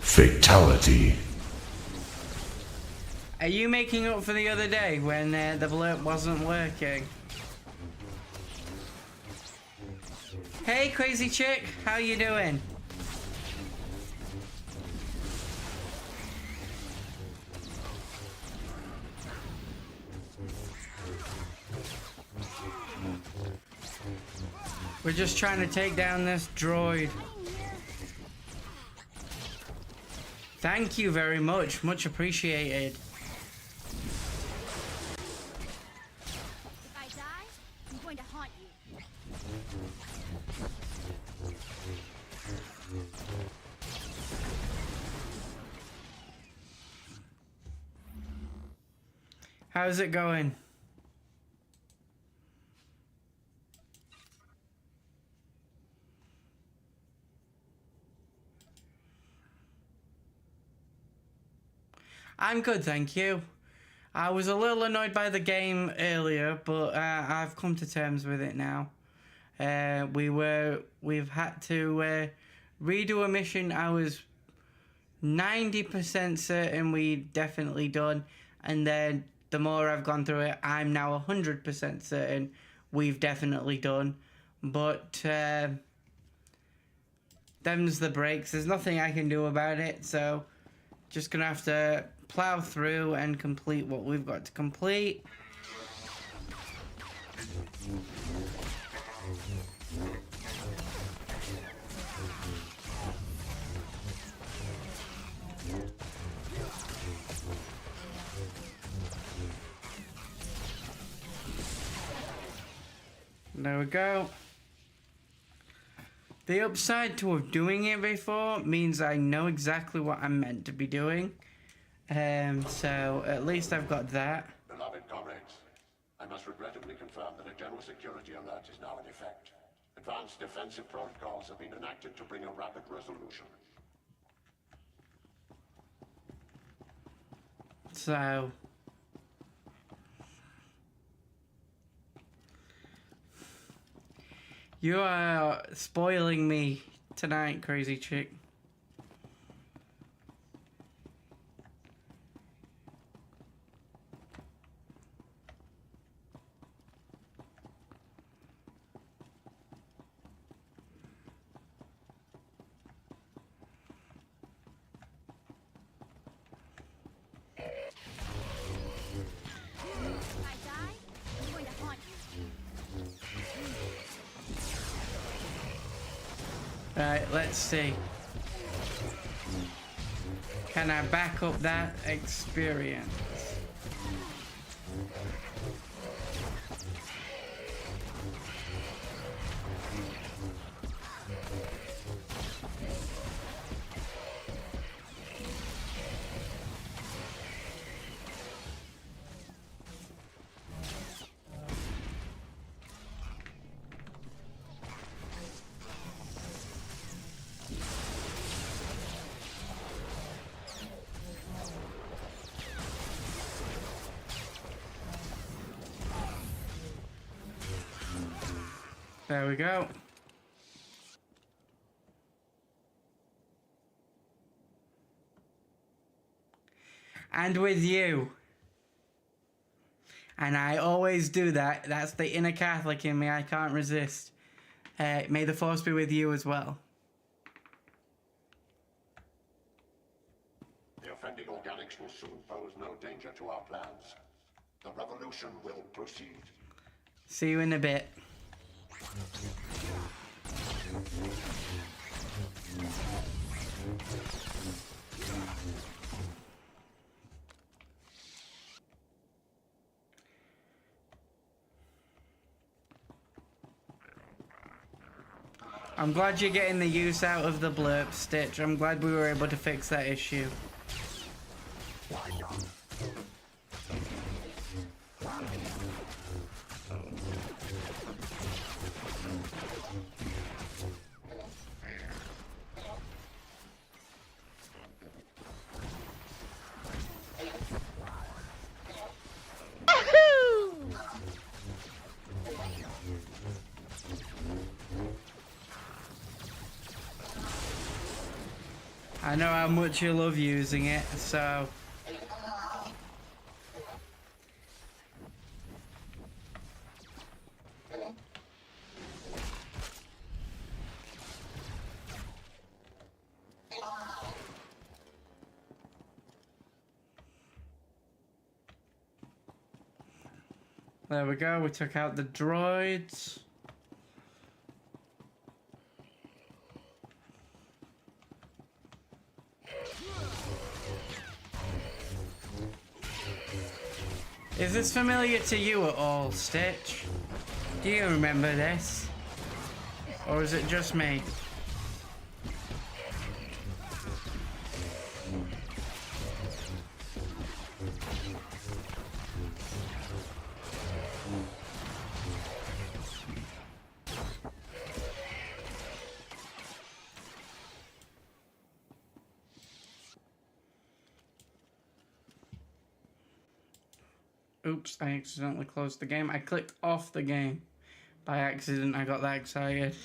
Fatality. Are you making up for the other day when the blurb wasn't working? Hey, crazy chick, how you doing? We're just trying to take down this droid. Thank you very much. Much appreciated. If I die, I'm going to haunt you. How's it going? I'm good, thank you. I was a little annoyed by the game earlier, but I've come to terms with it now. We've had to redo a mission I was 90% certain we'd definitely done, and then the more I've gone through it, I'm now 100% certain we've definitely done. But them's the breaks. There's nothing I can do about it, so just gonna have to plow through and complete what we've got to complete. There we go. The upside to of doing it before means I know exactly what I'm meant to be doing. So at least I've got that. Beloved comrades, I must regrettably confirm that a general security alert is now in effect. Advanced defensive protocols have been enacted to bring a rapid resolution. So... you are spoiling me tonight, crazy chick. If I die, I'm going to haunt you. Right, let's see. Can I back up that experience? There we go. And with you. And I always do that. That's the inner Catholic in me. I can't resist. May the Force be with you as well. The offending organics will soon pose no danger to our plans. The revolution will proceed. See you in a bit. I'm glad you're getting the use out of the blurb, Stitch. I'm glad we were able to fix that issue. I know how much you love using it, so... There we go, we took out the droids. Is this familiar to you at all, Stitch? Do you remember this? Or is it just me? Oops, I accidentally closed the game. I clicked off the game by accident. I got that excited.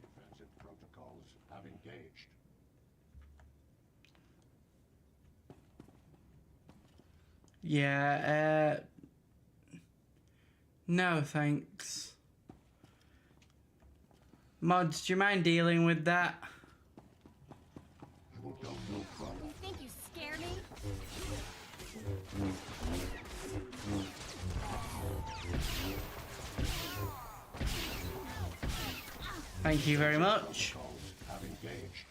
Defensive protocols have engaged. Yeah, no thanks. Mods, do you mind dealing with that? I will go no further. You think you scare me? Thank you very much. Protocols have engaged.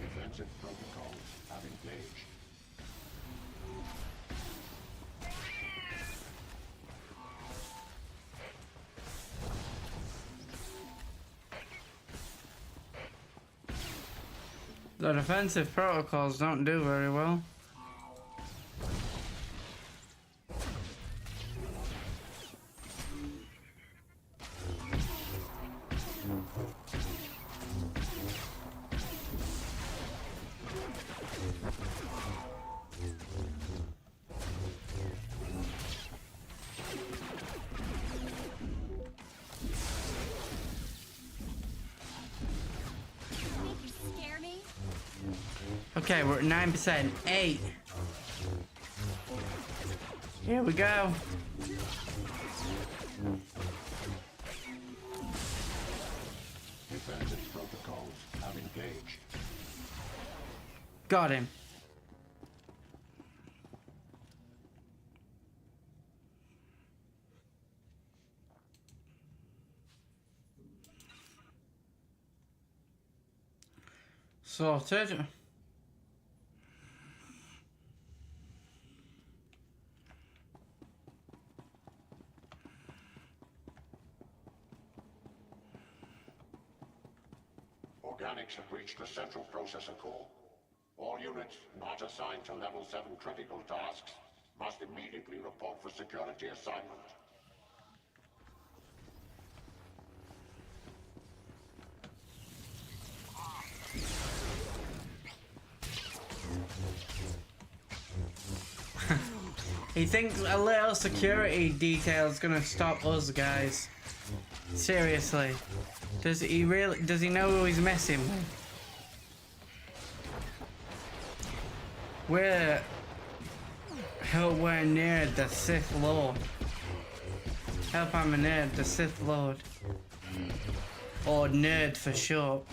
Defensive protocols have engaged. The defensive protocols don't do very well. Think you scare me? Okay, we're at 9%. 8. Here we go. Defensive protocols have engaged. Got him. Sorted. Organics have reached the central processor core. All units not assigned to level 7 critical tasks must immediately report for security assignment. He thinks a little security detail is gonna stop us, guys. Seriously. Does he know who he's messing with? We're near the Sith Lord. Help, I'm a nerd, the Sith Lord. Or nerd for short.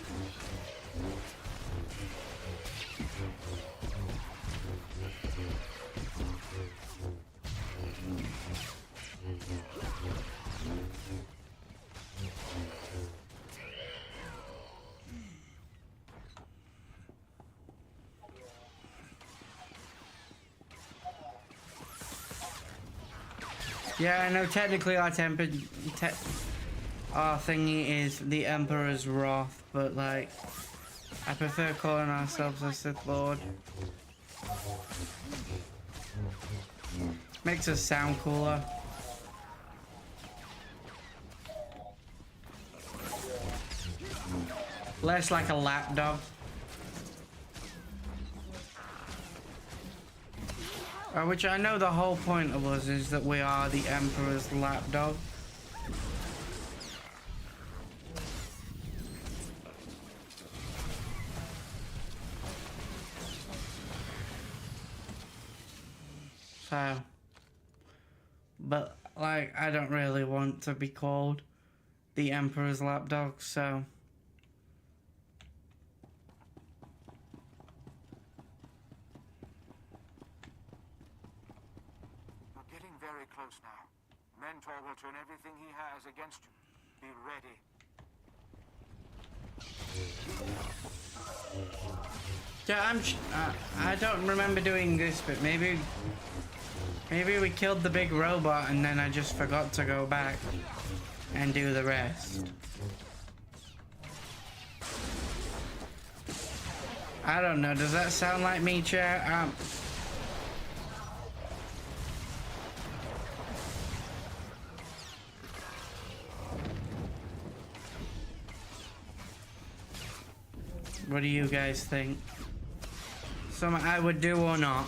Yeah, I know technically our thingy is the Emperor's Wrath, but like, I prefer calling ourselves the Sith Lord. Makes us sound cooler. Less like a lapdog. Which I know the whole point of us is that we are the Emperor's lapdog. So, but like, I don't really want to be called the Emperor's lapdog, so. Very close now. Mentor will turn everything he has against you. Be ready. Yeah, I don't remember doing this, but maybe Maybe we killed the big robot and then I just forgot to go back and do the rest. I don't know, does that sound like me, chat? What do you guys think? Something I would do or not?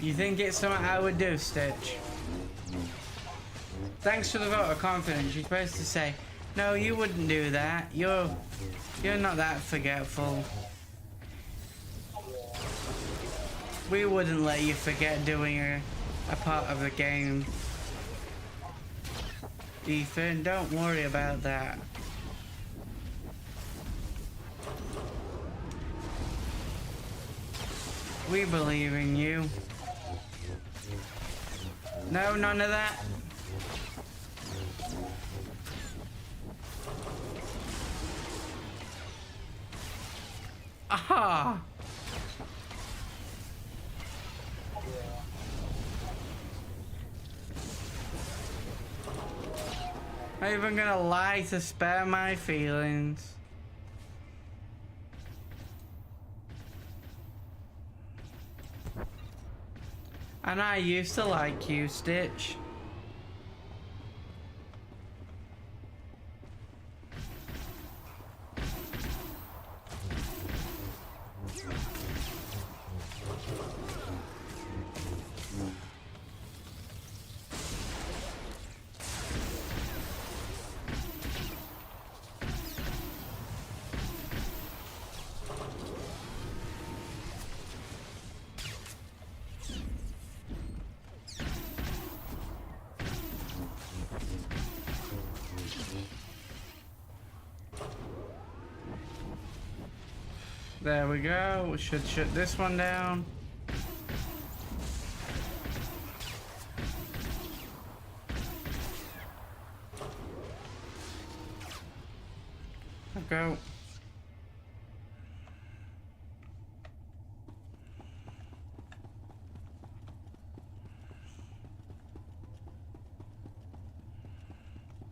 You think it's something I would do, Stitch? Thanks for the vote of confidence. You're supposed to say, no, you wouldn't do that. You're not that forgetful. We wouldn't let you forget doing a part of the game. Ethan, don't worry about that. We believe in you. No, none of that. Aha! I'm even gonna lie to spare my feelings. And I used to like you, Stitch. There we go. We should shut this one down. Go.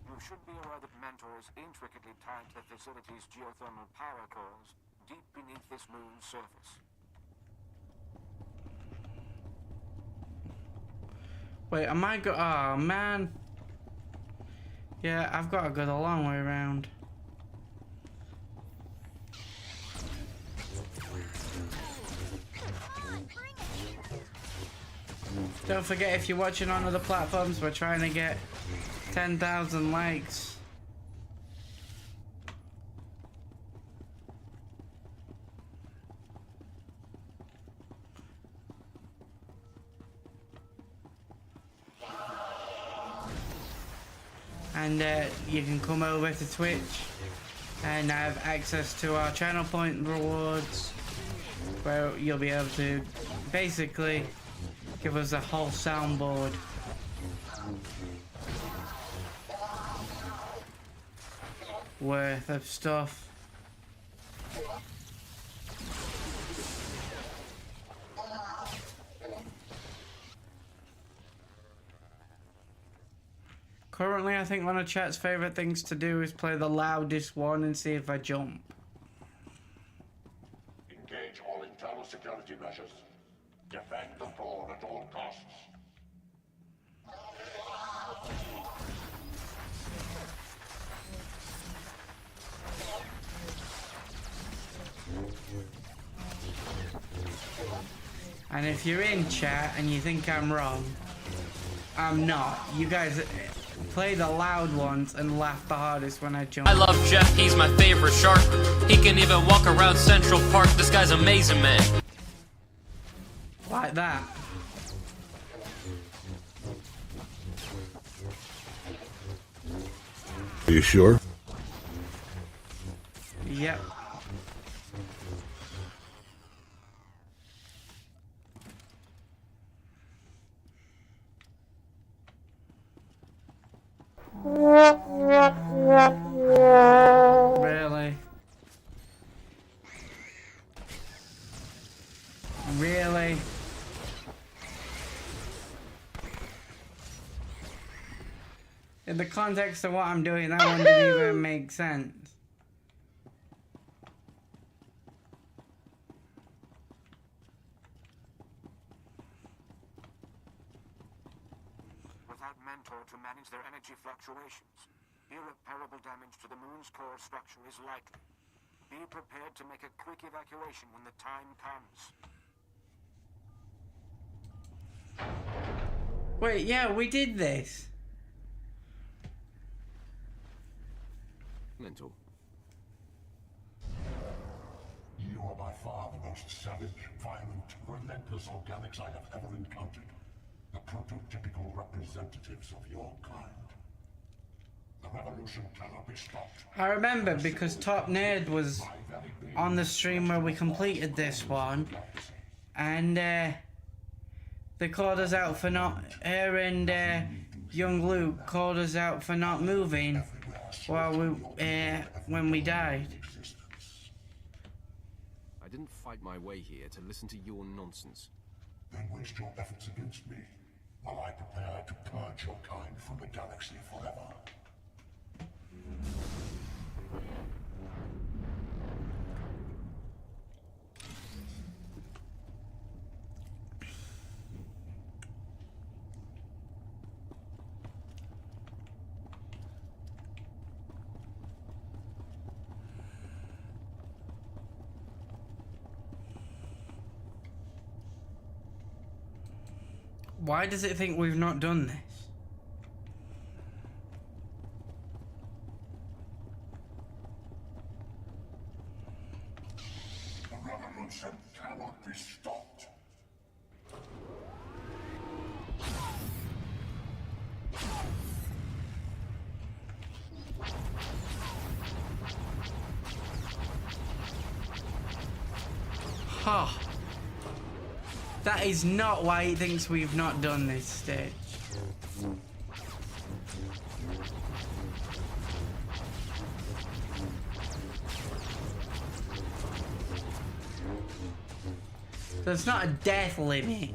You should be aware that Mentor is intricately tied to the facility's geothermal power cores deep beneath this moon's surface. Wait, am I go? Oh man. Yeah, I've got to go the long way around. Don't forget, if you're watching on other platforms, we're trying to get 10,000 likes. And you can come over to Twitch and have access to our channel point rewards, where you'll be able to basically give us a whole soundboard. Worth of stuff. Currently, I think one of chat's favorite things to do is play the loudest one and see if I jump. Engage all internal security measures. Defend the core at all costs. And if you're in chat and you think I'm wrong, I'm not. You guys play the loud ones and laugh the hardest when I jump. I love Jeff, he's my favorite shark. He can even walk around Central Park. This guy's amazing, man. Like that. Are you sure? Yep. Really? Really? In the context of what I'm doing, that one didn't even make sense. Without Mentor to manage their energy fluctuations, irreparable damage to the moon's core structure is likely. Be prepared to make a quick evacuation when the time comes. Wait, yeah, we did this. Mental. You are by far the most savage, violent, relentless organics I have ever encountered. The prototypical representatives of your kind. The revolution cannot be stopped. I remember because Top Nerd was on the stream where we completed this one, and they called us out for not. Her and young Luke called us out for not moving while we when we died. I didn't fight my way here to listen to your nonsense. Then waste your efforts against me, while I prepare to purge your kind from the galaxy forever. Why does it think we've not done this? The revolution cannot be stopped. Ha! That is not why he thinks we've not done this stage. So it's not a death limit.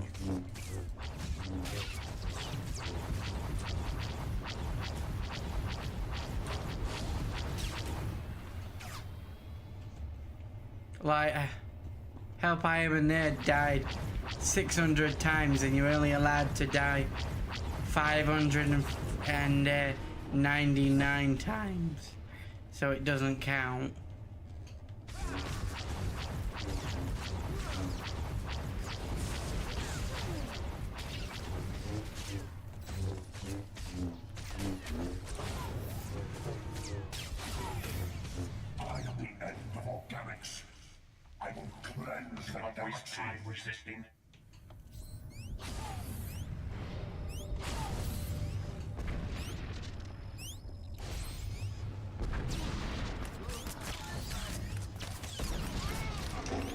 Like, Help I Am a Nerd died 600 times and you're only allowed to die 599 times. So it doesn't count. I am the end of organics. I will cleanse the galaxy. Time resisting.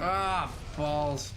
Ah, balls.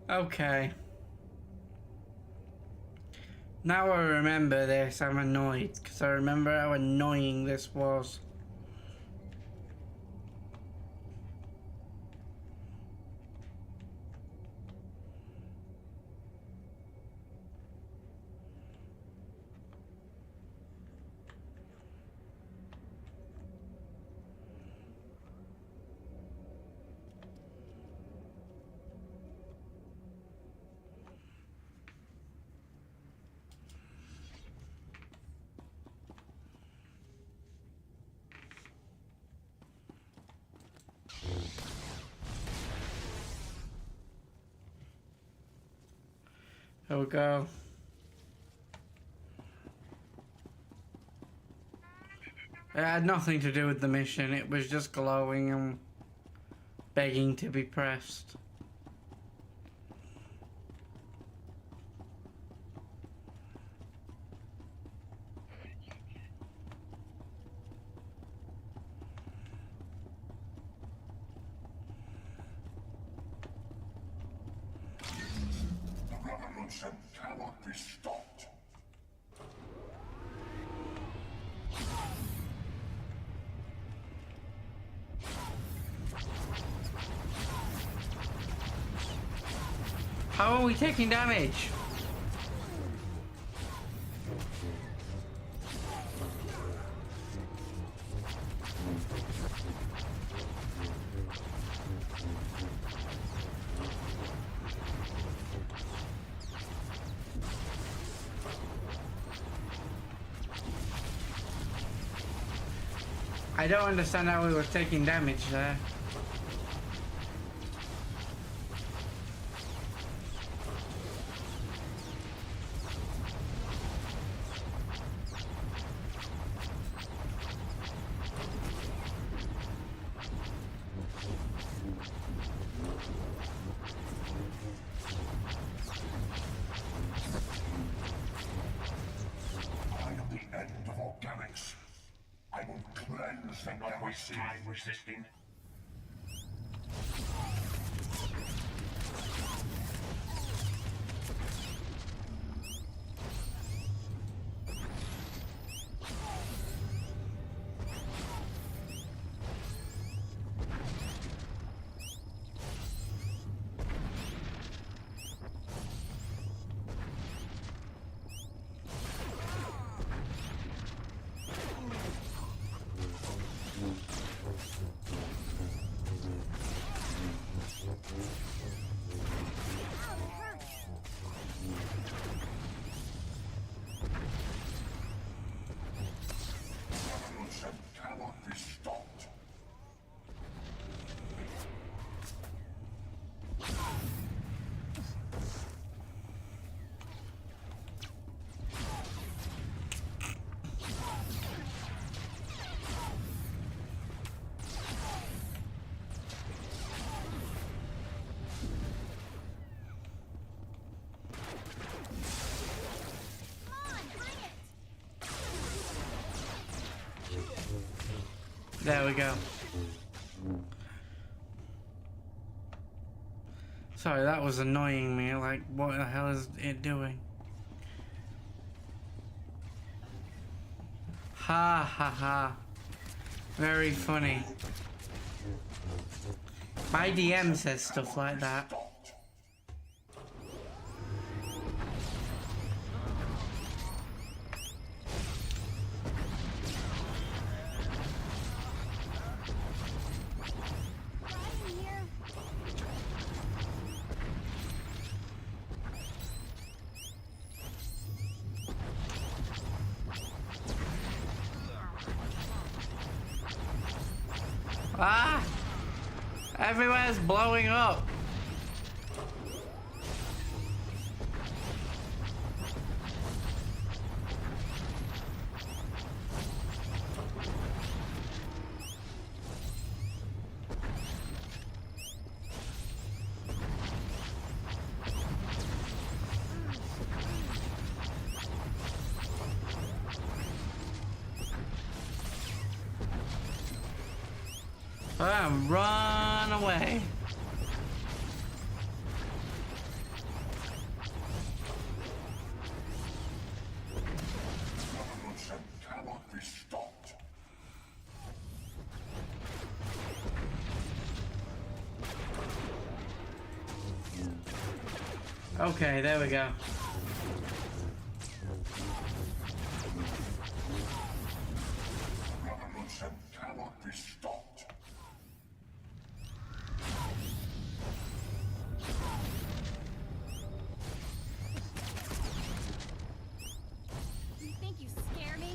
Okay. Now I remember this, I'm annoyed, because I remember how annoying this was. There we go. It had nothing to do with the mission. It was just glowing and begging to be pressed. The revolution cannot be stopped. How are we taking damage? I don't understand how we were taking damage there. I am the end of organics. I will cleanse them not waste time resisting. Revolution cannot be stopped. There we go. Sorry, that was annoying me. Like, what the hell is it doing? Ha ha ha. Very funny. My DM says stuff like that. Right in here. Ah! Everywhere's blowing up. Run away. Revolution cannot be stopped. Okay, there we go. Revolution cannot be stopped. You think you scare me?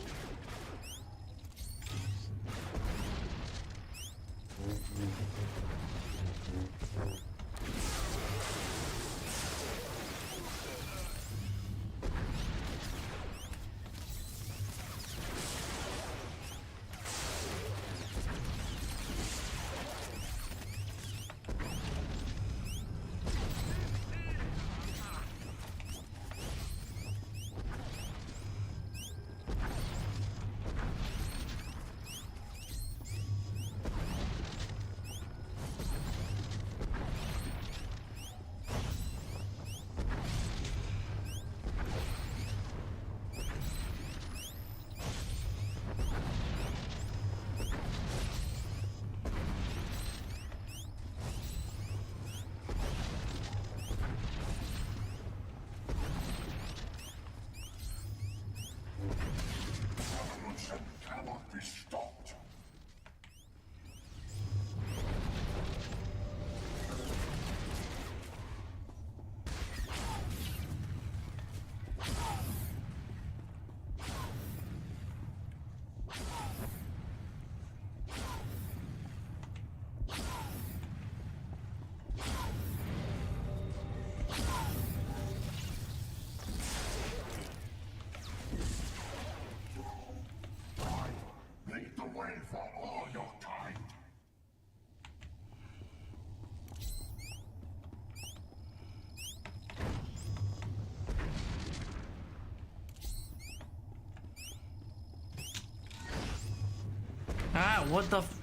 that? What the f...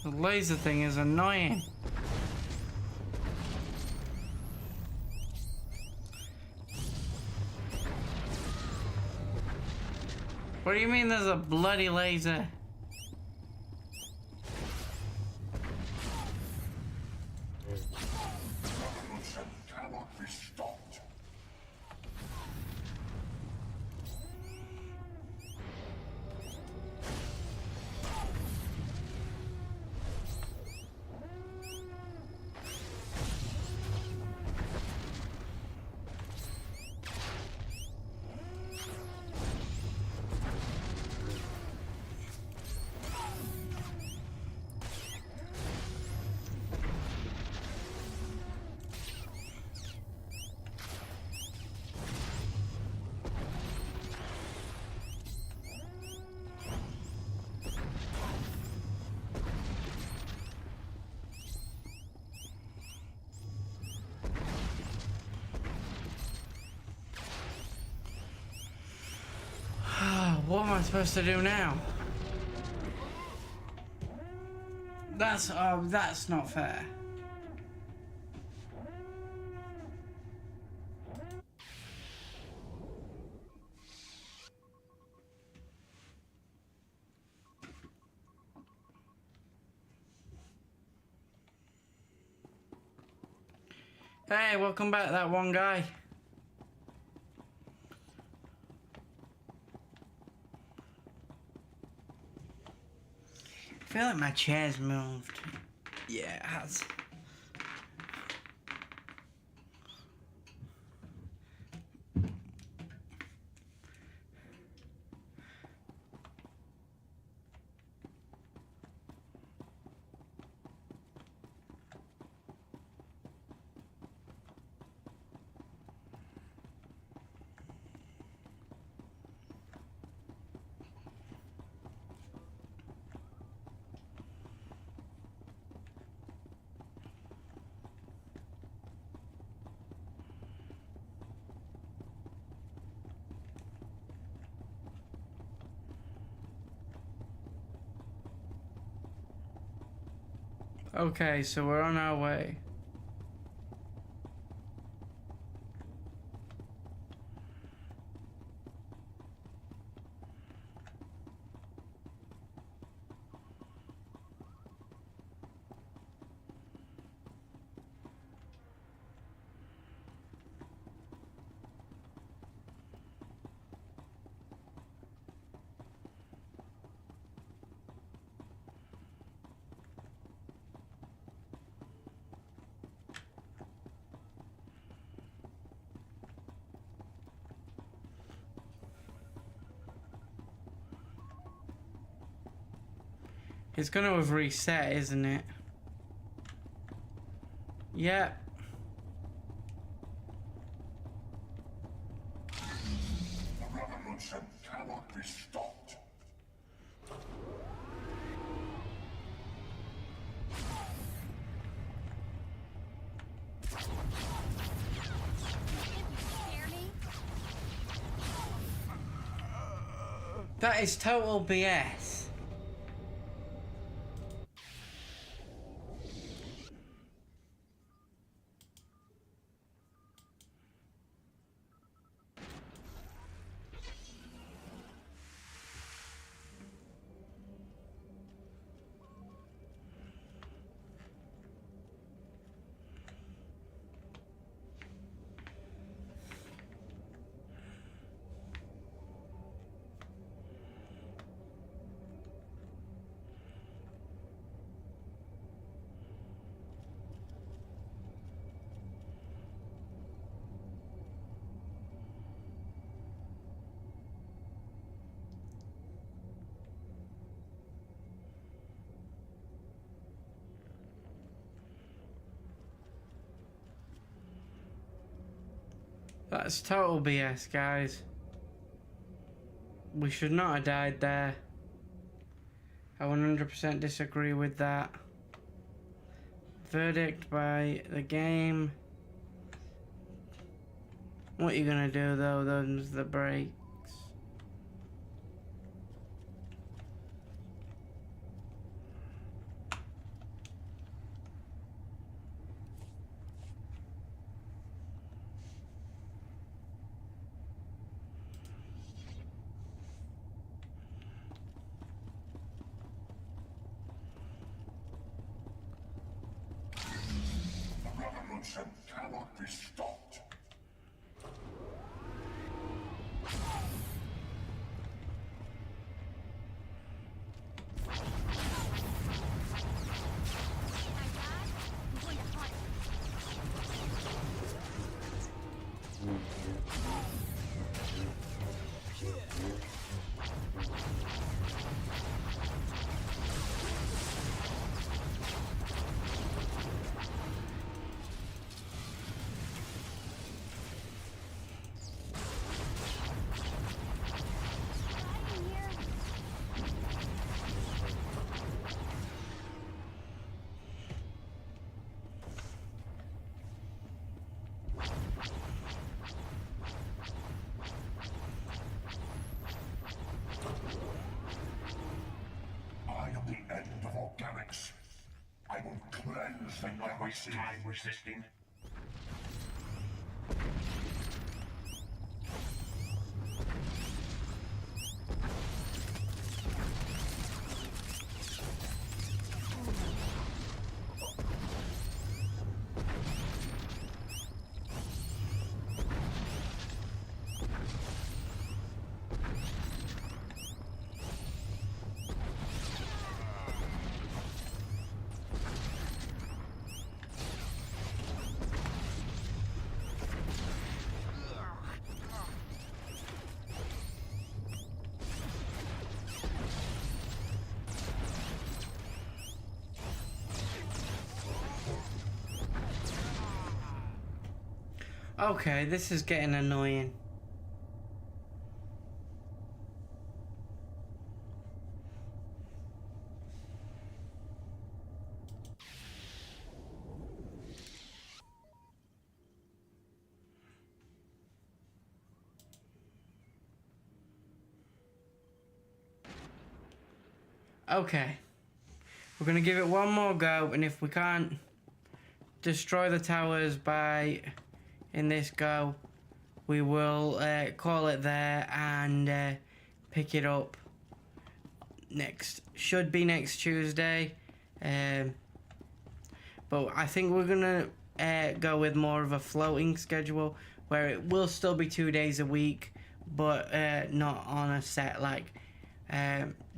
The laser thing is annoying. What do you mean there's a bloody laser? Revolution cannot be stopped. What am I supposed to do now? That's not fair. Hey, welcome back, that one guy. I feel like my chair's moved. Yeah, it has. Okay, so we're on our way. It's gonna have reset, isn't it? Yeah. The revolution cannot be stopped. Scare me? That is total BS. That's total BS, guys. We should not have died there. I 100% disagree with that. Verdict by the game. What are you gonna do though? Them's the breaks. The revolution cannot be stopped. If I die, I'm going to haunt you. Right in here. I am the end of organics. I will cleanse them by my time resisting. Okay, this is getting annoying. Okay. We're gonna give it one more go, and if we can't destroy the towers in this go, we will call it there and pick it up should be next Tuesday, but I think we're gonna go with more of a floating schedule where it will still be 2 days a week, but not on a set like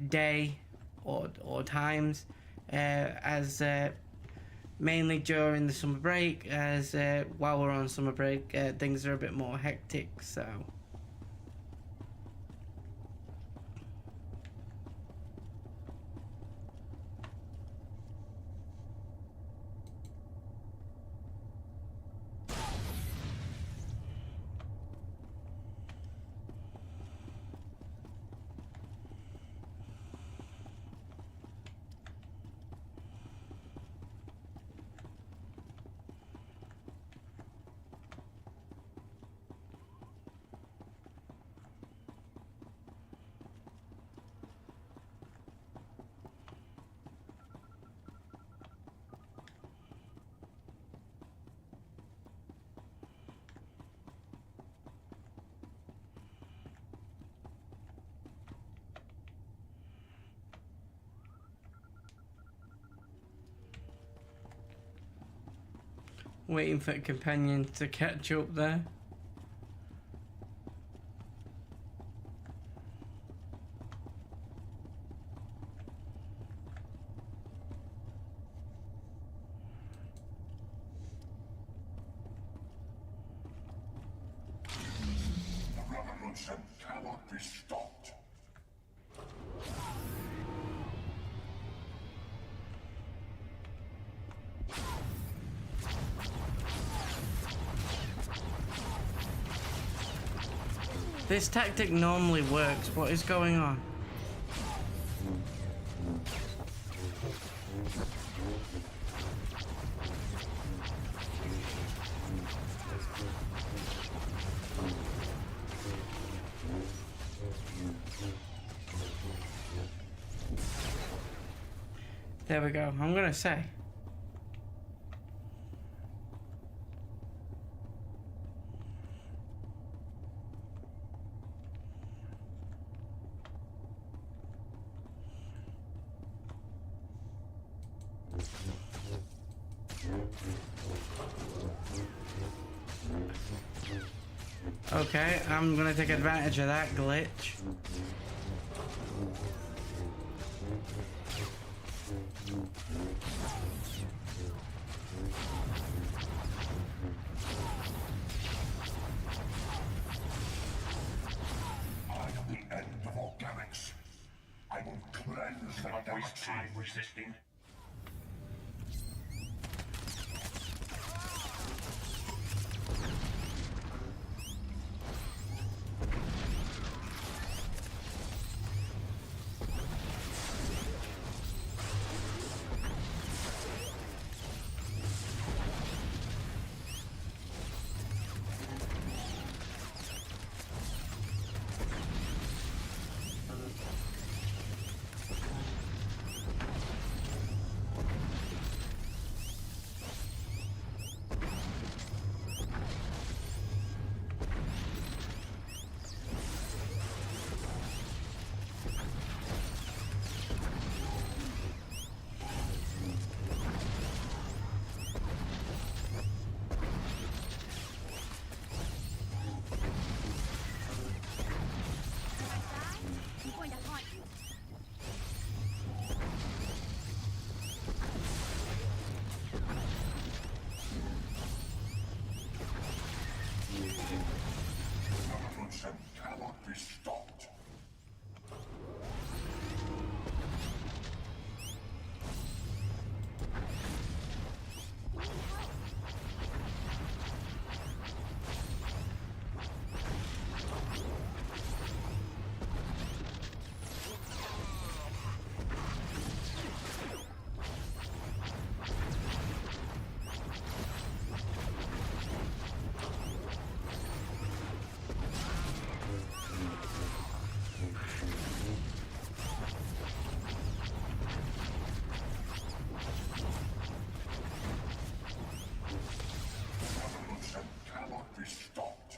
day or times, as mainly during the summer break, as while we're on summer break things are a bit more hectic, so waiting for companion to catch up there. The revolution cannot be stopped. This tactic normally works. What is going on? There we go. I'm gonna say. Okay, I'm gonna take advantage of that glitch. I am the end of organics. I will cleanse the Not waste galaxy. time resisting. I'm going to haunt you. Revolution cannot be stopped. Revolution cannot be stopped.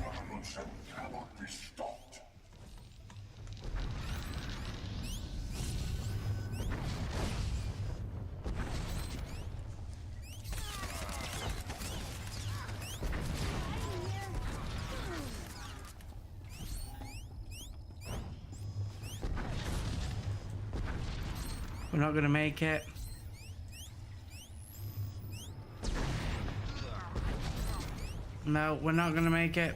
Revolution cannot be stopped. We're not gonna make it. No, we're not gonna make it.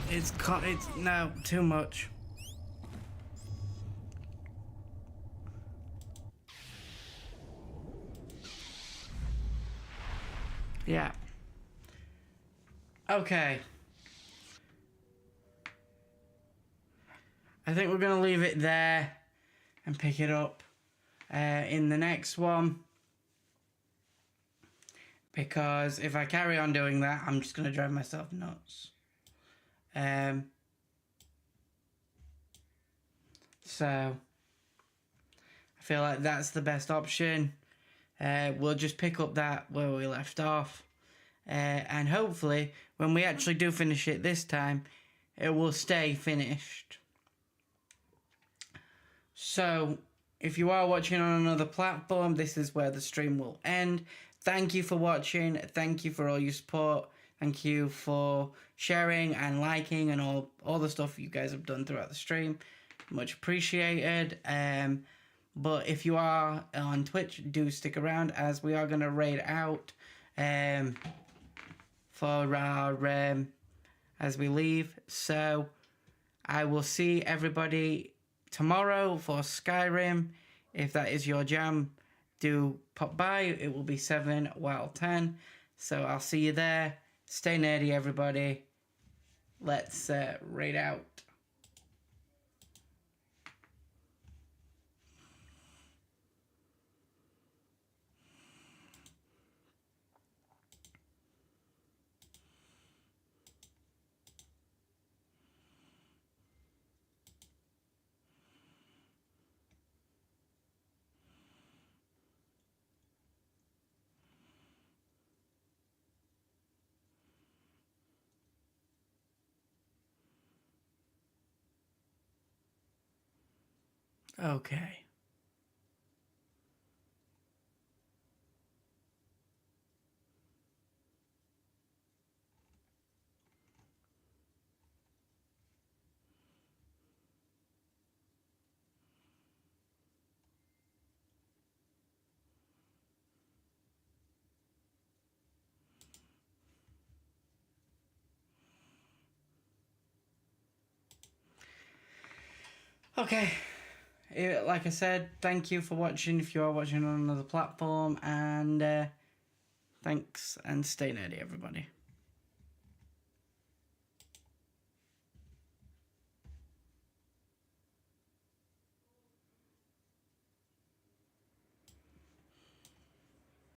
It's no, too much. Yeah. Okay. I think we're going to leave it there and pick it up in the next one. Because if I carry on doing that, I'm just going to drive myself nuts. So, I feel like that's the best option. We'll just pick up that where we left off. And hopefully, when we actually do finish it this time, it will stay finished. So, if you are watching on another platform, this is where the stream will end. Thank you for watching. Thank you for all your support. Thank you for sharing and liking and all the stuff you guys have done throughout the stream. Much appreciated. But if you are on Twitch, do stick around, as we are going to raid out for our as we leave. So I will see everybody tomorrow for Skyrim. If that is your jam, do pop by. It will be 7 while 10. So I'll see you there. Stay nerdy, everybody. Let's raid out. Okay. Okay. Like I said, thank you for watching if you are watching on another platform, and thanks, and stay nerdy, everybody.